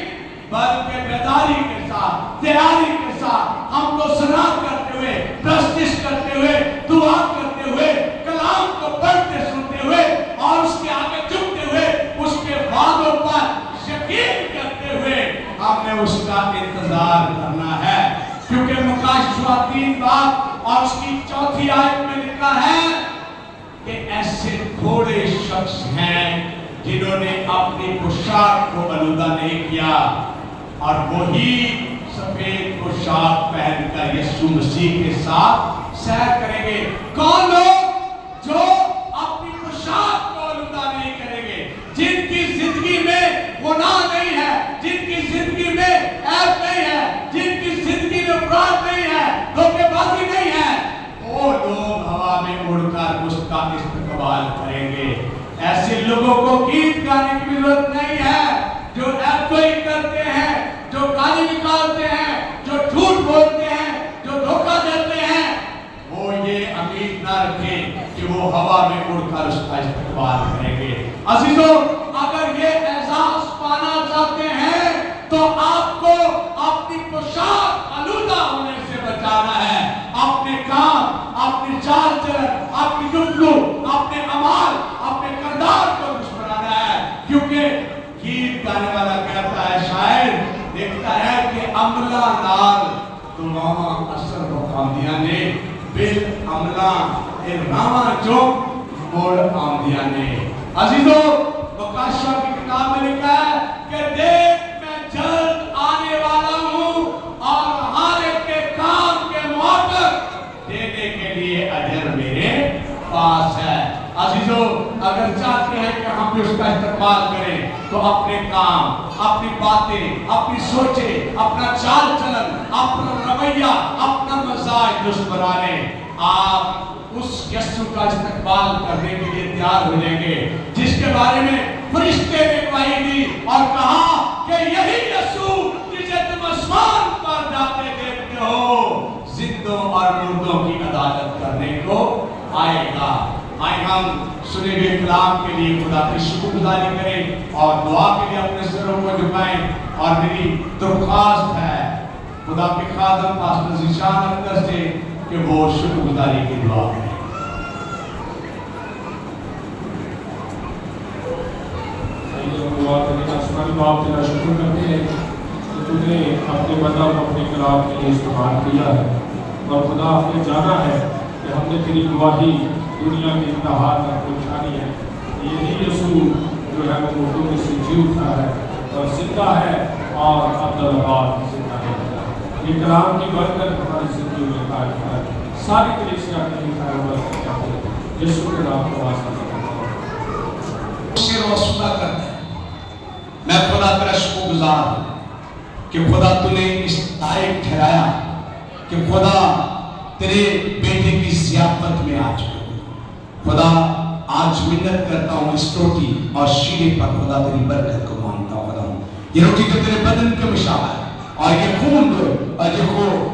बल्कि बेदारी के साथ, तैयारी के साथ, हमको सलाम करते हुए, प्रस्तिश करते हुए, दुआ करते हुए, कलाम को पढ़ते सुनते हुए और उसके आगे झुकते हुए, उसके वादों पर यकीन करते हुए हमने उसका इंतजार करना है। क्योंकि मुकाशवा 3 बाब और उसकी 4थी आयत में लिखा है कि ऐसे थोड़े शख्स हैं जिन्होंने अपनी पोशाक को आलूदा नहीं किया, और वही सफेद पोशाक पहनकर यीशु मसीह के साथ सैर करेंगे। कौन लोग? जो अपनी पोशाक को आलूदा नहीं करेंगे, जिनकी जिंदगी में गुनाह नहीं है, जिनकी जिंदगी में ऐब नहीं है, जिनकी जिंदगी में अपराध नहीं है, धोखेबाजी नहीं है, वो लोग हवा में उड़कर उसका इस्तेमाल करेंगे। ऐसे लोगों को गीत गाने की जरूरत नहीं है, जो ऐब कोई करते हैं, जो गाली निकालते हैं, जो झूठ बोलते हैं, जो धोखा देते हैं, वो ये उम्मीद ना रखें कि वो हवा में उड़कर उसका इस्तेमाल करेंगे। अजीजों, अगर ये एहसास पाना चाहते हैं तो आपको अपनी पोशाक आलूदा होने से बचाना है। अपने काम, अपनी चाल चलन, अपनी गुफ्तगू, अपने अमाल, अपने किरदार को दुश्मनाना है। क्योंकि गीत गाने वाला कहता है, शायर देखता है कि अमला नाल तो वहां असर बखामदिया ने बिल अमला ए रामा जो मोड़ आमदिया ने। अजीजों, मुकाशवा की किताब में लिखा है कि देख मैं जल्द आने वाला हूँ और हर एक के काम के मुआवजा देने के लिए अजर मेरे पास है। अजीजों, अगर चाहते हैं कि हम भी उसका इस्तेमाल करें तो अपने काम, अपनी बातें, अपनी सोचें, अपना चाल चलन, अपना रवैया, अपना मजाज दुरुस्त बना लें। आप उस यीशु का इस्तकबाल करने के लिए तैयार हो जाएंगे, जिसके बारे में फरिश्ते ने गवाही दी और कहा कि यही यीशु जिसे तुम आसमान पर जाते देखते हो, जिंदों और मुर्दों की अदालत करने को आएगा। आए हम सुने हुए कलाम के लिए खुदा की शुक्रगुजारी करें और दुआ के लिए अपने सिरों को झुकाएं। और मेरी दरख्वास्त है खुदा के खादम पास्टर ज़ीशान अख्तर से कि वो शुक्रगुजारी की दुआ करें। दुआ करें। आसमानी बाप तेरा शुक्र करते हैं कि तूने अपने बंदा को अपने कलाम के लिए इस्तेमाल किया है और खुदा आपने जाना है कि हमने तेरी गवाही दुनिया के इंतहा तक पहुँचानी है। यही यीशु जो है वो मुर्दों में से जी उठा है और जिंदा है और अब्दुल्लाह जिंदा है। ये कलाम की बरकत हमारी जिंदगी में कायम है। सारी कलीसिया के लिए खैर बरकत चाहते हैं। यीशु के नाम को वास्ता सिर वसूला करते हैं। मैं खुदा तेरा शुक्रगुजार हूं कि खुदा तूने इस लायक ठहराया कि खुदा तेरे बेटे की ज़ियाफत में आ चुके। खुदा आज मिन्नत करता हूँ इस रोटी और शीरे पर खुदा तेरी बरकत को मांगता हूँ। खुदा ये रोटी तो तेरे बदन के मिशाबा है और ये खून और जो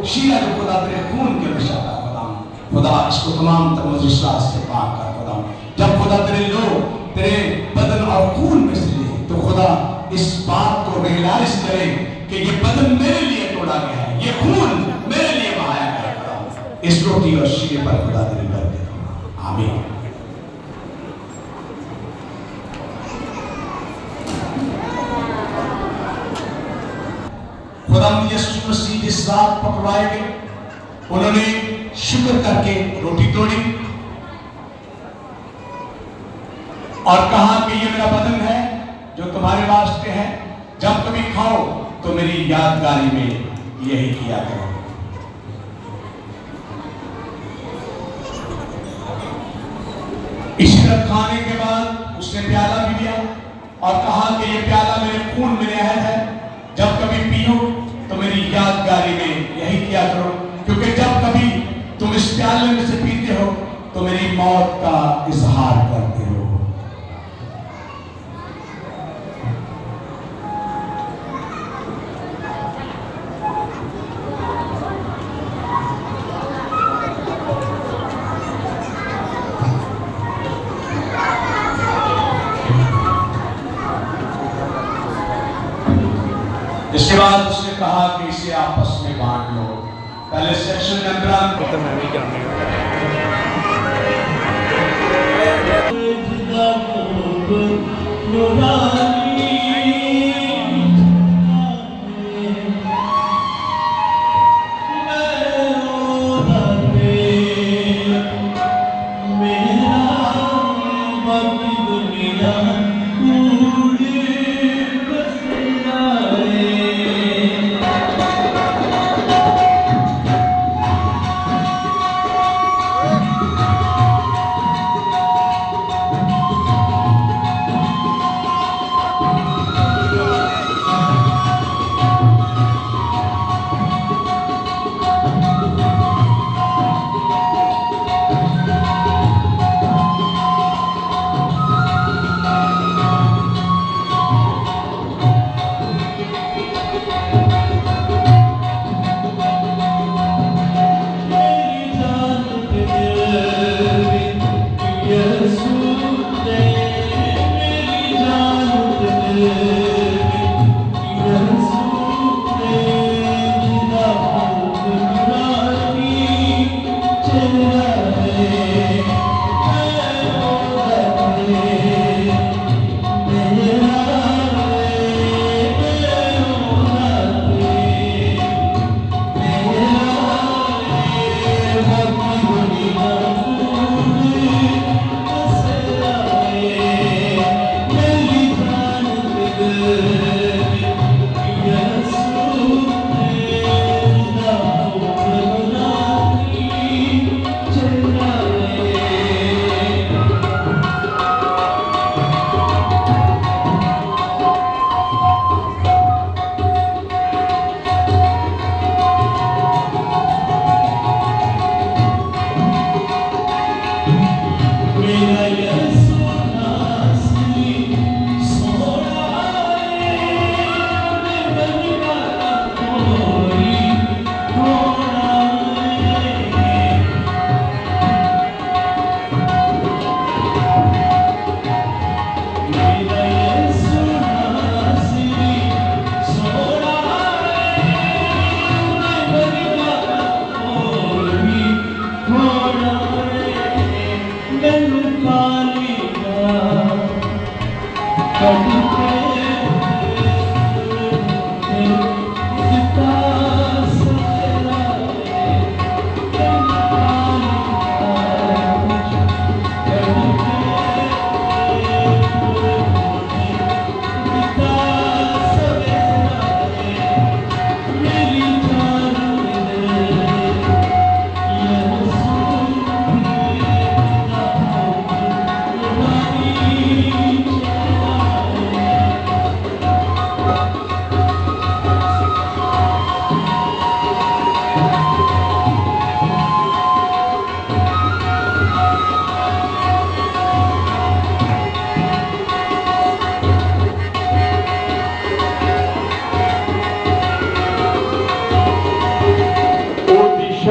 शीरा जो खुदा तेरे खून के मिशाबा है। खुदा इसको तमाम तमज़िशा से पाक कर। खुदा जब खुदा तेरे लोग तेरे बदन और खून में से ले तो खुदा इस बात को रियलाइज करें कि ये बदन मेरे लिए तोड़ा गया है, ये खून मेरे लिए बहाया गया है। खुदा इस रोटी और शीरे पर खुदा तेरी बरकत। आमीन। खुदा यीशु मसीह जिस रात पकड़वाए गए, उन्होंने शुक्र करके रोटी तोड़ी और कहा कि ये मेरा बदन है जो तुम्हारे वास्ते है, जब कभी खाओ तो मेरी यादगारी में यही किया करो। इसी तरह खाने के बाद उसने प्याला भी दिया और कहा कि ये प्याला मेरे खून में अहद है, जब कभी पियो तो मेरी यादगारी में यही किया करो, क्योंकि जब कभी तुम इस प्याले में से पीते हो तो मेरी मौत का इजहार करते हो। इसके बाद उसने कहा कि इसे आपस में बांट लो। पहले सेक्शन में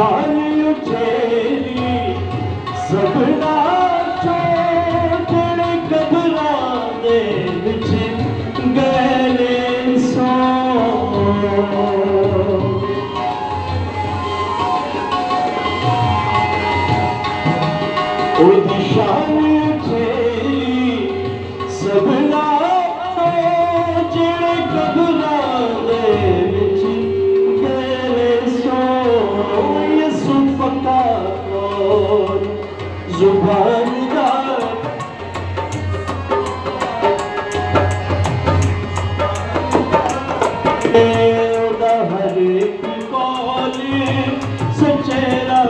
शान उचेरी सबना छोड़ कबरा दे विच गए सो ओदी शान उचेरी सबना छोड़ कबरा दे विच गए सो यसु पक्का जुबान हर एक कौली सचेरा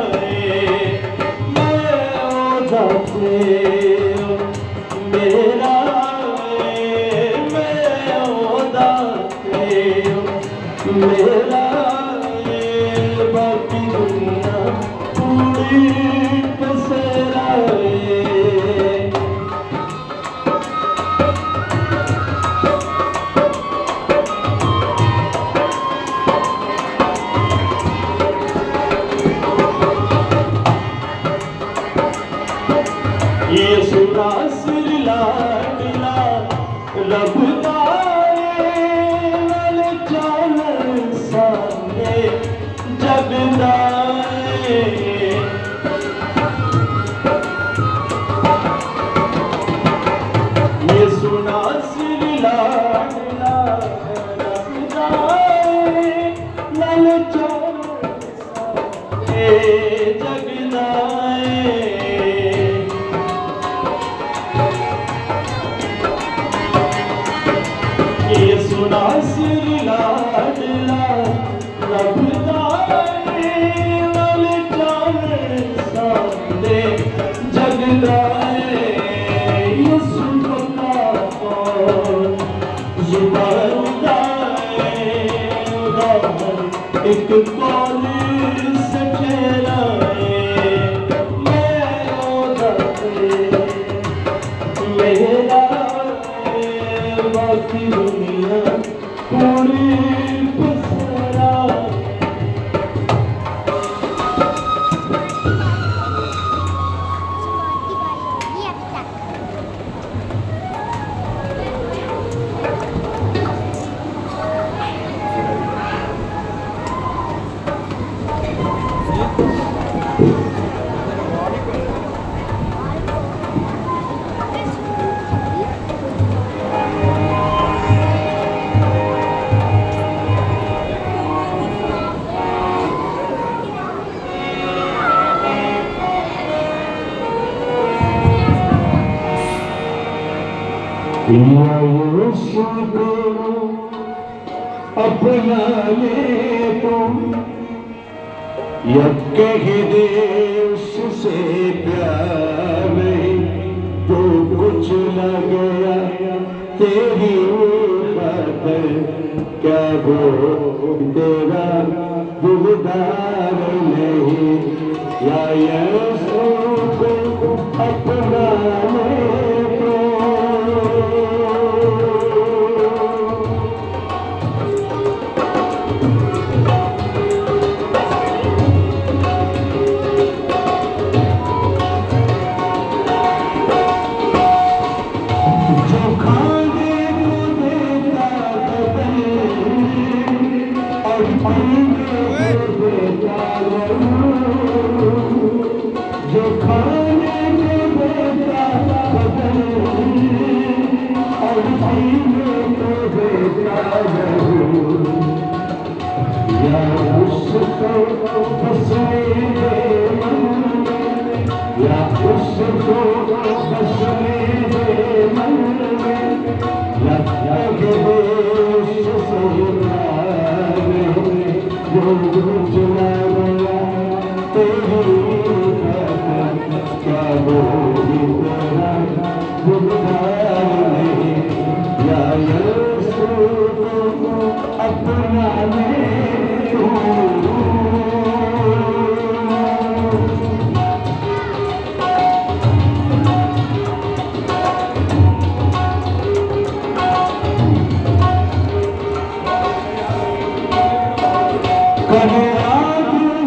मेरा मेरा बाकी दुनिया पूरी पसरा ये सुना सिर लाडला रब दाए चालन सामने जग दाए ये सुना सिर लाडला रब दाए लाल चालन सामने जग दाए ये सुना सिर लाडला रब दाए लाल चालन सामने जग दाए ये सुनता कौन जुबान दाए उदाहर एक कौल सचेराए मैं उदाते मेरा बाकी दुनिया पूरी पसरा अपना ले तुम यके देश से प्यार तो कुछ न गया तेरी खातर क्या वो तेरा दिलदार नहीं या यीशु को अपना ले जो खाने को देता बदन और पीने को देता रहूं या उसको बसने दे मन में या उसको बसने दे मन में या के देश से जो चला गया तेरी क्या बोली तेरा दिलदार नहीं या यीशु को अपना ले कहे आज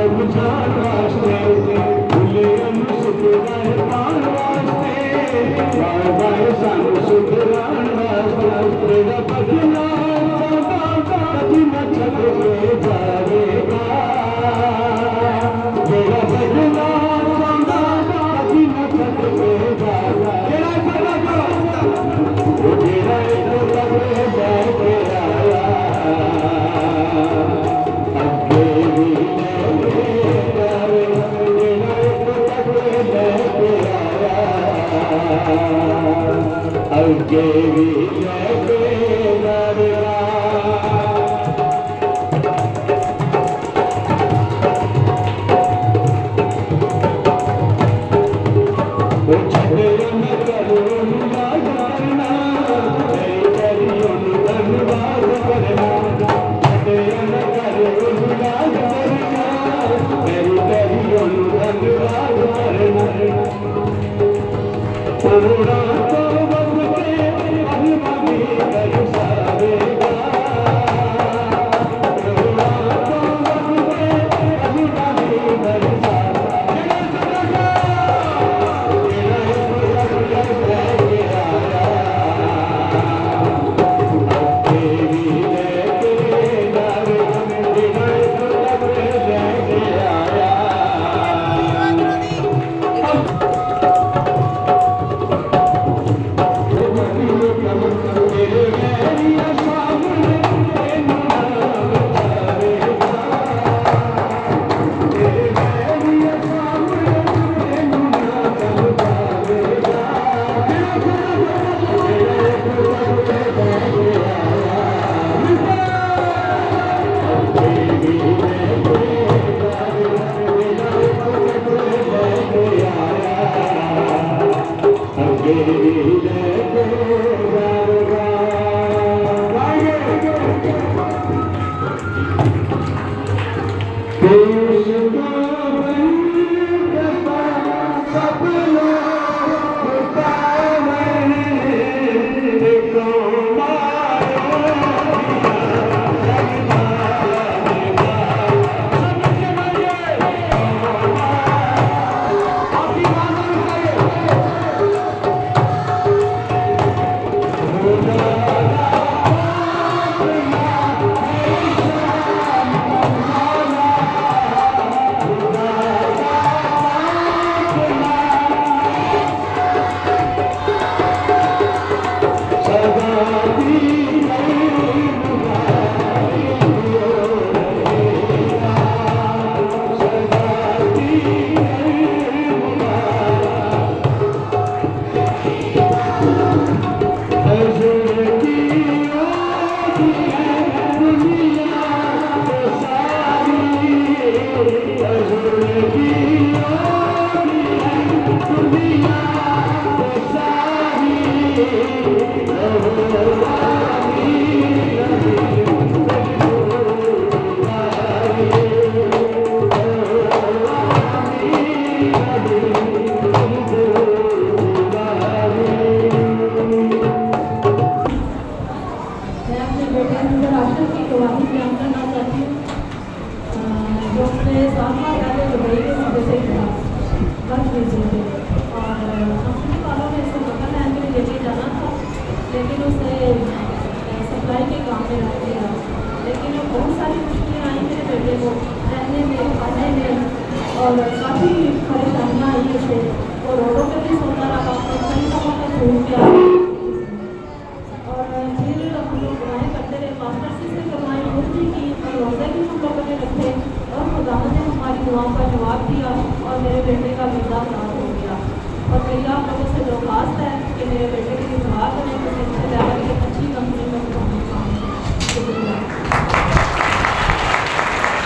बचान वास्ते भुले सुख गए पान वास्ते बार बार सानू सुधरान वास्ते तेरा बदला कभी न छड़ के जाएगा तेरा बदला कभी न छड़ के जाएगा तेरा बदला तेरा एक लगे बैठे आया अगे भी अगे भी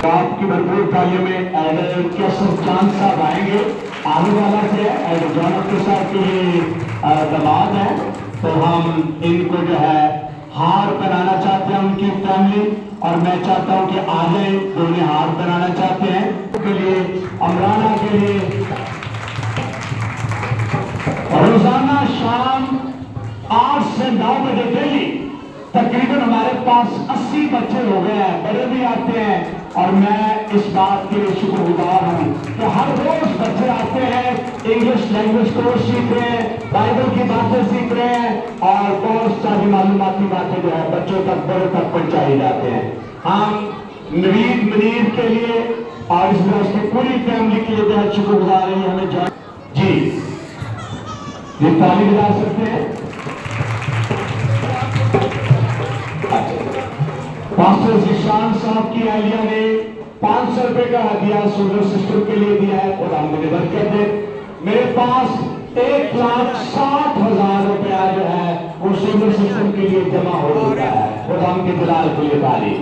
आपकी भरपूर तालियों में एडर केसर चांद साहब आएंगे आने वाला से एडर जॉनब के साथ के ये दमाद है तो हम इनको जो है हार बनाना चाहते हैं उनकी फैमिली और मैं चाहता हूं कि आगे जो उन्हें हार बनाना चाहते हैं के लिए अमराना के लिए रोजाना शाम 8 से 9 बजे डेली तकरीबन हमारे पास 80 बच्चे हो गए हैं, बड़े भी आते हैं और मैं इस बात के लिए शुक्र इंग्लिश लैंग्वेज कोर्स सीख रहे हैं, बाइबल की बातें सीख रहे हैं और बहुत सारी मालूमाती बातें जो है बच्चों तक बड़ों तक पहुंचाई जाते हैं। हम नवीद मनीर के लिए और इस तरह उसकी पूरी फैमिली के लिए बेहद शुक्रगुजार हैं। हमें जी ये ताली बजा सकते हैं। पास्टर जिशान साहब की अहलिया ने 500 रुपए का हदिया सोलर सिस्टम के लिए दिया है और हम मुझे बरकत दे। मेरे पास 1,60,000 रुपया जो है वो सोलर सिस्टम के लिए जमा हो चुका है और हम के जलाल के लिए ताली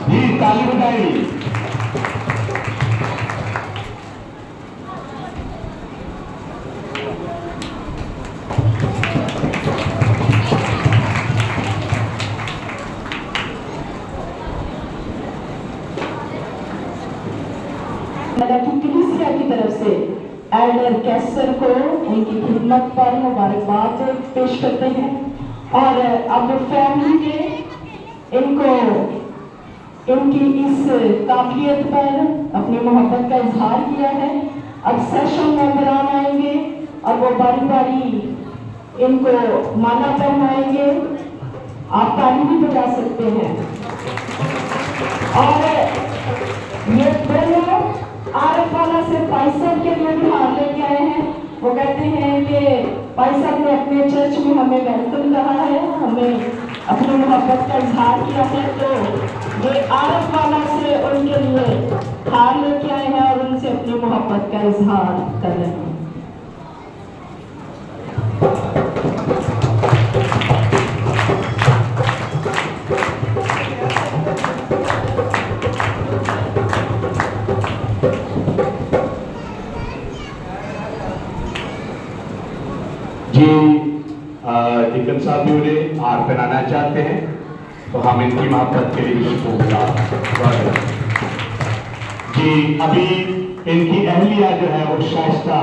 जी ताली बजाएगी। कलीसिया की तरफ से एल्डर कैसर को उनकी खिदमत पर मुबारकबाद पेश करते हैं और अब फैमिली ने इनको इनकी इस काबिलियत पर अपनी मोहब्बत का इजहार किया है। अब सेशन मेंबरान आएंगे और वो बारी बारी इनको माला पहनाएंगे। आप ताली भी बजा सकते हैं। और ये दोनों आरफ वाला से भाई साहब के लिए भी हार लेके आए हैं। वो कहते हैं कि भाई साहब ने अपने चर्च में हमें वेलकम कहा है, हमें अपनी मोहब्बत का इजहार किया है, तो ये आरफ वाला से उनके लिए हार लेके आए हैं और उनसे अपनी मोहब्बत का इजहार कर रहे हैं। जी डिकन साहब भी उन्हें हार पहनाना चाहते हैं तो हम इनकी मोहब्बत के लिए शुक्रिया जी। अभी इनकी अहलिया जो है वो शाइस्ता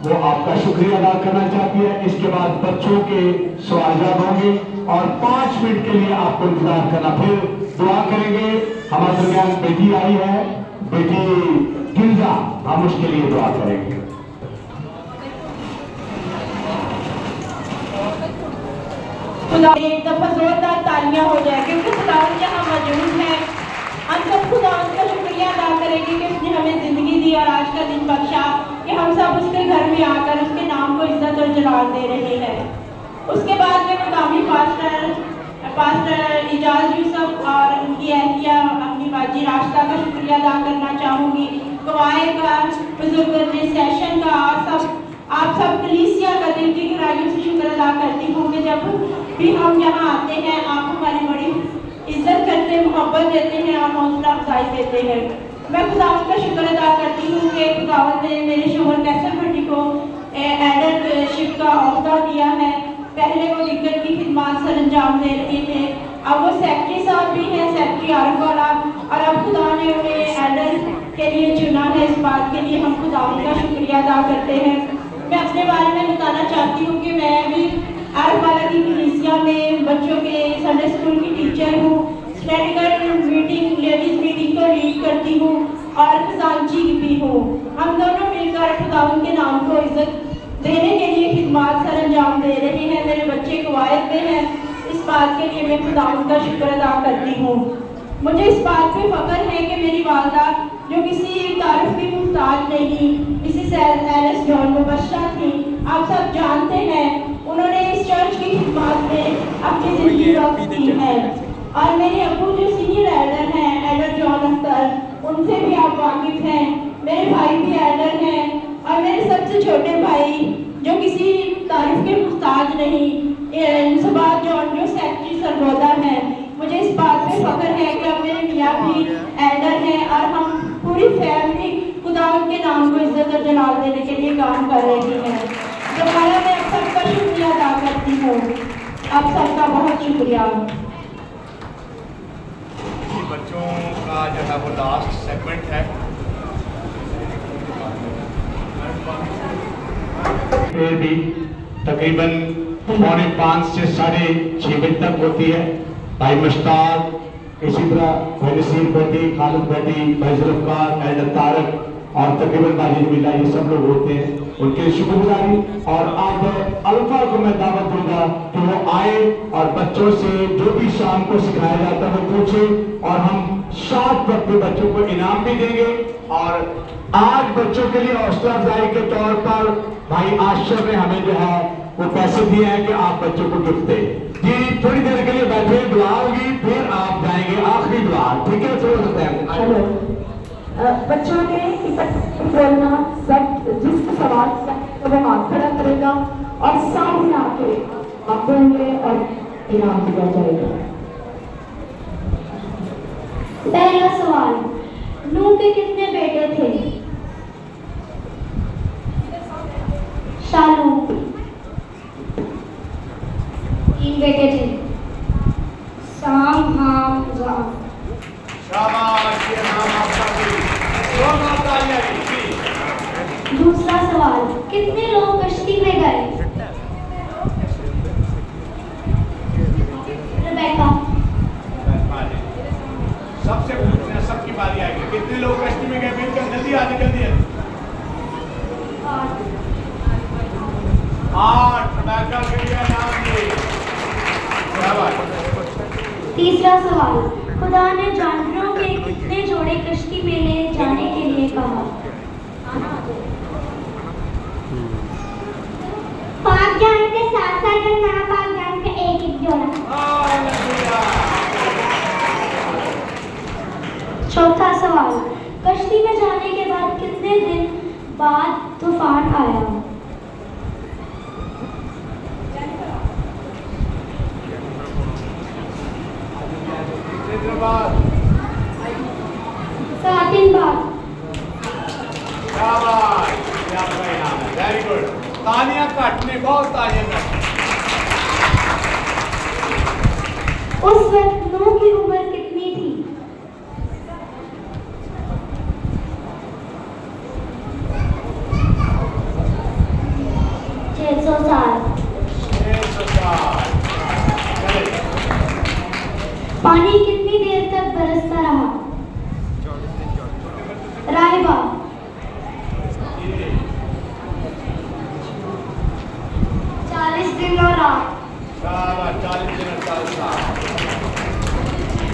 वो आपका शुक्रिया अदा करना चाहती है। इसके बाद बच्चों के सवाल जवाब होंगे और 5 मिनट के लिए आपको इंतजार करना, फिर दुआ करेंगे। हमारे दरमियान बेटी आई है, बेटी गिलजा, हम उसके लिए दुआ करेंगे। खुदा एक दफा जोरदार तालियां हो जाए क्योंकि खुदा यहाँ मौजूद है। हम सब खुदा का शुक्रिया अदा करेंगे कि उसने हमें जिंदगी दी और आज का दिन बख्शा कि हम सब उसके घर में आकर उसके नाम को इज्जत और जलाल दे रहे हैं। उसके बाद में मुकामी पास्टर इजाज यूसुफ और उनकी अहलिया अपनी बाजी रास्ता का शुक्रिया अदा करना चाहूँगी। गवाए का बुजुर्ग ने सेशन का आप सब कलीसिया का दिल की गहराइयों से शुक्र अदा करती हूँ कि जब भी हम यहाँ आते हैं आप हमारी बड़ी इज्जत करते हैं, मोहब्बत देते हैं और हौसला अफजाई देते हैं। मैं खुदावंद का शुक्र अदा करती हूँ कि खुदावंद ने मेरे शोहर कैसर भट्टी को एडरशिप का अहदा दिया है। पहले वो डिकन की खिदमत सर अंजाम दे रहे थे, अब वो सेक्रेटरी साहब भी हैं, सेक्रेटरी आरफ वाला, और अब खुदा ने उन्हें एडर के लिए चुना है। इस बात के लिए हम खुदावंद का शुक्रिया अदा करते हैं। मैं अपने बारे में बताना चाहती हूँ कि मैं भी आरफ वाला की कलीसिया में बच्चों के संडे स्कूल की टीचर हूँ, स्टैटिकल मीटिंग लेडीज मीटिंग को लीड करती हूँ और खजांची भी हूँ। हम दोनों मिलकर खुदावंद के नाम को इज्जत देने के लिए खिदमत सर अंजाम दे रहे हैं। मेरे बच्चे कवायद में हैं, इस बात के लिए मैं खुदावंद का शुक्र अदा करती हूँ। मुझे इस बात पे फख्र है कि मेरी वालदा जो किसी तारीफ की मुहताज नहीं, मिसेस एलिस जॉन मुबशरा थी, आप सब जानते हैं, उन्होंने इस चर्च की खिदमत में अपनी जिंदगी वक्त की है। और मेरे अबू जो सीनियर एल्डर हैं, एल्डर जॉन अख्तर, उनसे भी आप वाकिफ हैं। मेरे भाई भी एल्डर हैं और मेरे सबसे छोटे भाई जो किसी तारीफ के मुहताज नहीं, सुबात जॉन जो सेक्रेटरी सरगोदा हैं। मुझे इस बात पे फख्र है कि अब मेरे मियाँ भी एल्डर हैं और हम पूरी फैमिली खुदावंद के नाम को इज्जत और जलाल देने के लिए काम कर रही है। दोबारा मैं आप सबका शुक्रिया अदा करती हूँ। आप सबका बहुत शुक्रिया। बच्चों का जो है वो लास्ट सेगमेंट है। फिर भी तकरीबन 4:45 से 6:30 बजे तक होती है। भाई मुश्ताक, इसी तरह भाई नसीर बेटी, खालिद बेटी, भाई जुल्फकार, एल्डर तारक, اور تقریباً ماجد ملا یہ سب لوگ ہوتے ہیں ان کے شکر گزاری. اور اب الفا کو میں دعوت دوں گا کہ وہ آئے اور بچوں سے جو بھی شام کو سکھایا جاتا ہے وہ پوچھے اور ہم شارٹ وقت پہ بچوں کو انعام بھی دیں گے. اور آج بچوں کے لیے حوصلہ افزائی کے طور پر بھائی آشر نے ہمیں جو ہے وہ پیسے دیے ہیں کہ آپ بچوں کو گفٹ دیں. جی تھوڑی دیر کے لیے بیٹھے, دعا ہوگی پھر آپ جائیں گے آخری دعا, ٹھیک ہے؟ تھوڑا سا ٹائم بچوں نے بولنا, سب جس کا سوال تو وہ ہاتھ کھڑا کرے گا اور سامنے آ کے آپ بولیں گے اور انعام دیا جائے گا. پہلا سوال, نوح کے کتنے بیٹے تھے؟ شالو 3 بیٹے تھے, سام, حام, جام. شاباش, یہ نام آپ کا بھی. دونوں تالیاں دی. دوسرا سوال, کتنے لوگ کشتی میں گئے؟ ریبیکا. سب سے پوچھنا, سب کی باری آئے گی. کتنے لوگ کشتی میں گئے؟ مل کر جلدی آ, جلدی ہے. 8. ریبیکا کے لیے نام دی. تیسرا سوال, خدا نے جانوروں کے کتنے جوڑے کشتی میں لے جانے کے لیے کہا؟ 5 جانور کے ساتھ ساتھ اور ناپاک جانور کا ایک جوڑا. چوتھا سوال, کشتی میں جانے کے بعد کتنے دن بعد طوفان آیا؟ 7 دن بعد. شاباش, یہ آپ کا انعام ہے. Very good. تالیاں کاٹنے, بہت تالیاں کاٹنے. اس وقت نوح کی عمر کتنی تھی؟ 600 سال. 600 سال. پانی کتنی دیر تک برستا رہا؟ راہبہ 40 دن اور رات. شاباش, 40 دن اور 40 سال.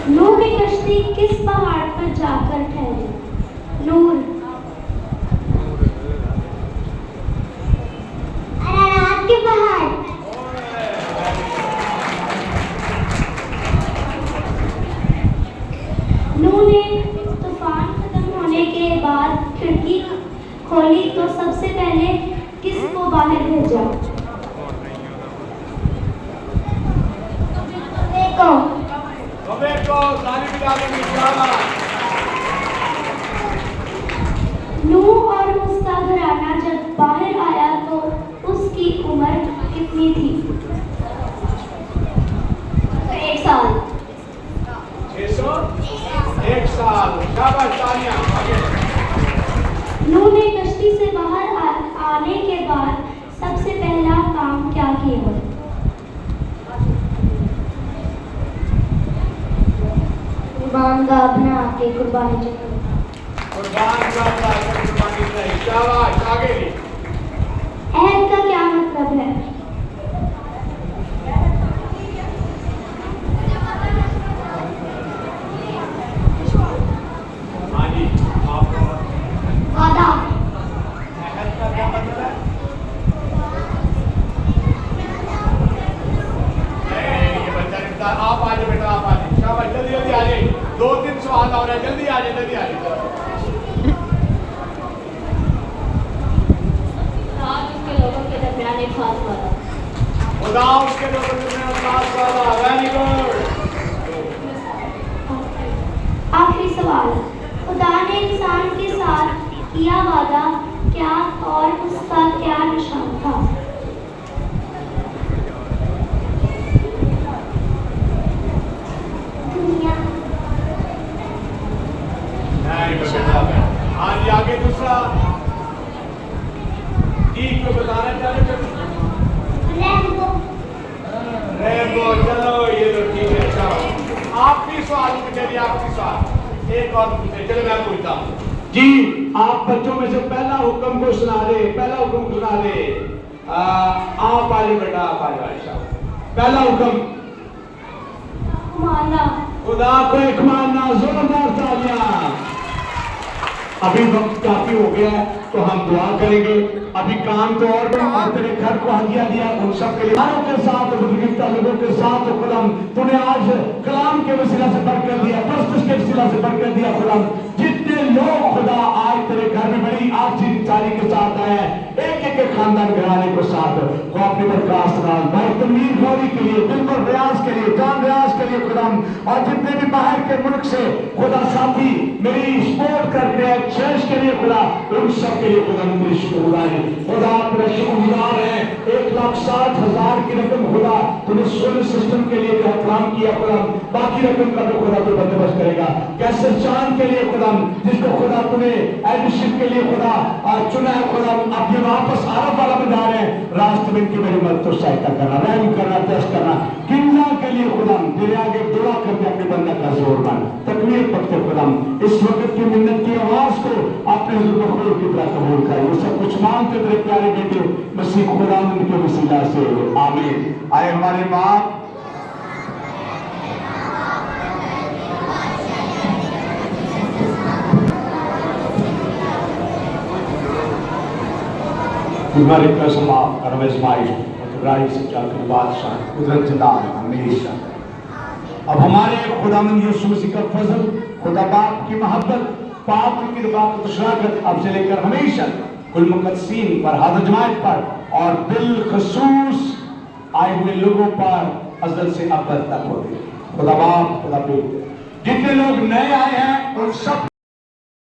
نوح کی کشتی کس پہاڑ پر جا کر ٹھہری؟ نور. ارارات کے پہاڑ. نوح نے طوفان ختم ہونے کے بعد کھڑکی کھولی تو سب سے پہلے کس کو باہر بھیجا؟ نوح اور اس کا گھرانہ جب باہر آیا تو اس کی عمر کتنی تھی؟ 1 سال. 1 سال. شاباش, تالیاں. آگے. نوح نے کشتی سے باہر آنے کے بعد سب سے پہلا کام کیا کیا؟ قربان گاہ بنا کے قربانی چڑھائی. قربان گاہ قربانی چڑھائی. شاباش, آگے. عہد کا کیا مطلب ہے؟ ہاں جی, آپ کو وعدہ. عہد کا کیا مطلب ہے؟ یہ بچہ نکتا. آپ آ جائے بیٹا, آپ آ جائے. شاباش, جلدی جلدی آ جائے. 2-3 سوال اور ہے, جلدی آ جائے, جلدی آ جائے. اس کے لوگوں کے درمیان ایک خاص وعدہ. خدا اس کے لوگوں کے درمیان خاص وعدہ. Very good. آخری سوال, خدا نے انسان کے ساتھ کیا وعدہ کیا اور اس کا کیا نشان تھا؟ دنیا. ہاں جی, آگے دوسرا. کو بتانا چاہتے ریمبو. چلو یہ تو ٹھیک ہے. اچھا, آپ کی سوال پوچھے, آپ کی سوال ایک اور پوچھے. چلو میں پوچھتا ہوں. جی آپ بچوں میں سے پہلا حکم کو سنا دے، پہلا حکم کو سنا دے۔ آپ آجے بیٹا، آپ آجے عائشہ، پہلا حکم ماننا، خدا کو ایک ماننا، زوردار تالیاں۔ ابھی وقت کافی ہو گیا ہے تو ہم دعا کریں گے۔ ابھی کام تو اور تیرے گھر کو ہدیہ دیا ان سب کے لیے کے ساتھ بزرگتا لوگوں کے ساتھ خدا تو نے آج کلام کے وسیلہ سے برکت دیا، پرستش کے وسیلہ سے برکت دیا خدا۔ جتنے لوگ خدا آج تیرے گھر میں بڑی آجزی چاری کے ساتھ آئے ہیں، ایک ایک خاندان گھرانے کو ساتھ وہ اپنی درخواست نال بہت تنویر گوری کے لیے، بالکل ریاض کے لیے، جان ریاض کے لیے خدا، اور جتنے بھی باہر کے ملک سے خدا ساتھی میری سپورٹ کرتے ہیں چرچ کے لیے خدا، ان سب کے لیے خدا میری شکر گزار ہے۔ خدا اپنا شکر گزار ہے 1,60,000 کی رقم خدا تو نے سولر سسٹم کے لیے جو احترام کیا خدا، باقی رقم کا بھی خدا تو بندوبست کرے گا۔ کیسر چاند کے لیے خدا جس کو خدا تو نے ایڈوشپ کے لیے خدا چنا ہے خدا، اب یہ واپس عرب والا میں جا رہے ہیں، راستے میں ان کی میری مدد تو سہایتا کرنا، رحم کرنا، ٹیسٹ کرنا۔ کنزا کے لیے خدا تیرے آگے دعا کرتے اپنے بندہ کا زور بن تکبیر پڑھتے خدا، اس وقت کی منت کی آواز کو اپنے حضور مخلوق کی طرح قبول کر، یہ سب کچھ مانتے تیرے پیارے بیٹے مسیح خدا ان کے وسیلہ سے آمین۔ آئے ہمارے باپ ہمارے قسم آپ پرویز بھائی ابراہیم سے چل کر بادشاہ قدرت جلال ہمیشہ۔ اب ہمارے خدا من یسوع مسیح کا فضل، خدا باپ کی محبت، پاک کی رفاقت و شراکت اب سے لے کر ہمیشہ کل مقدسین پر، حاضر جماعت پر اور بالخصوص آئے ہوئے لوگوں پر ازل سے ابد تک ہوگی۔ خدا باپ، خدا بیٹے، جتنے لوگ نئے آئے ہیں ان سب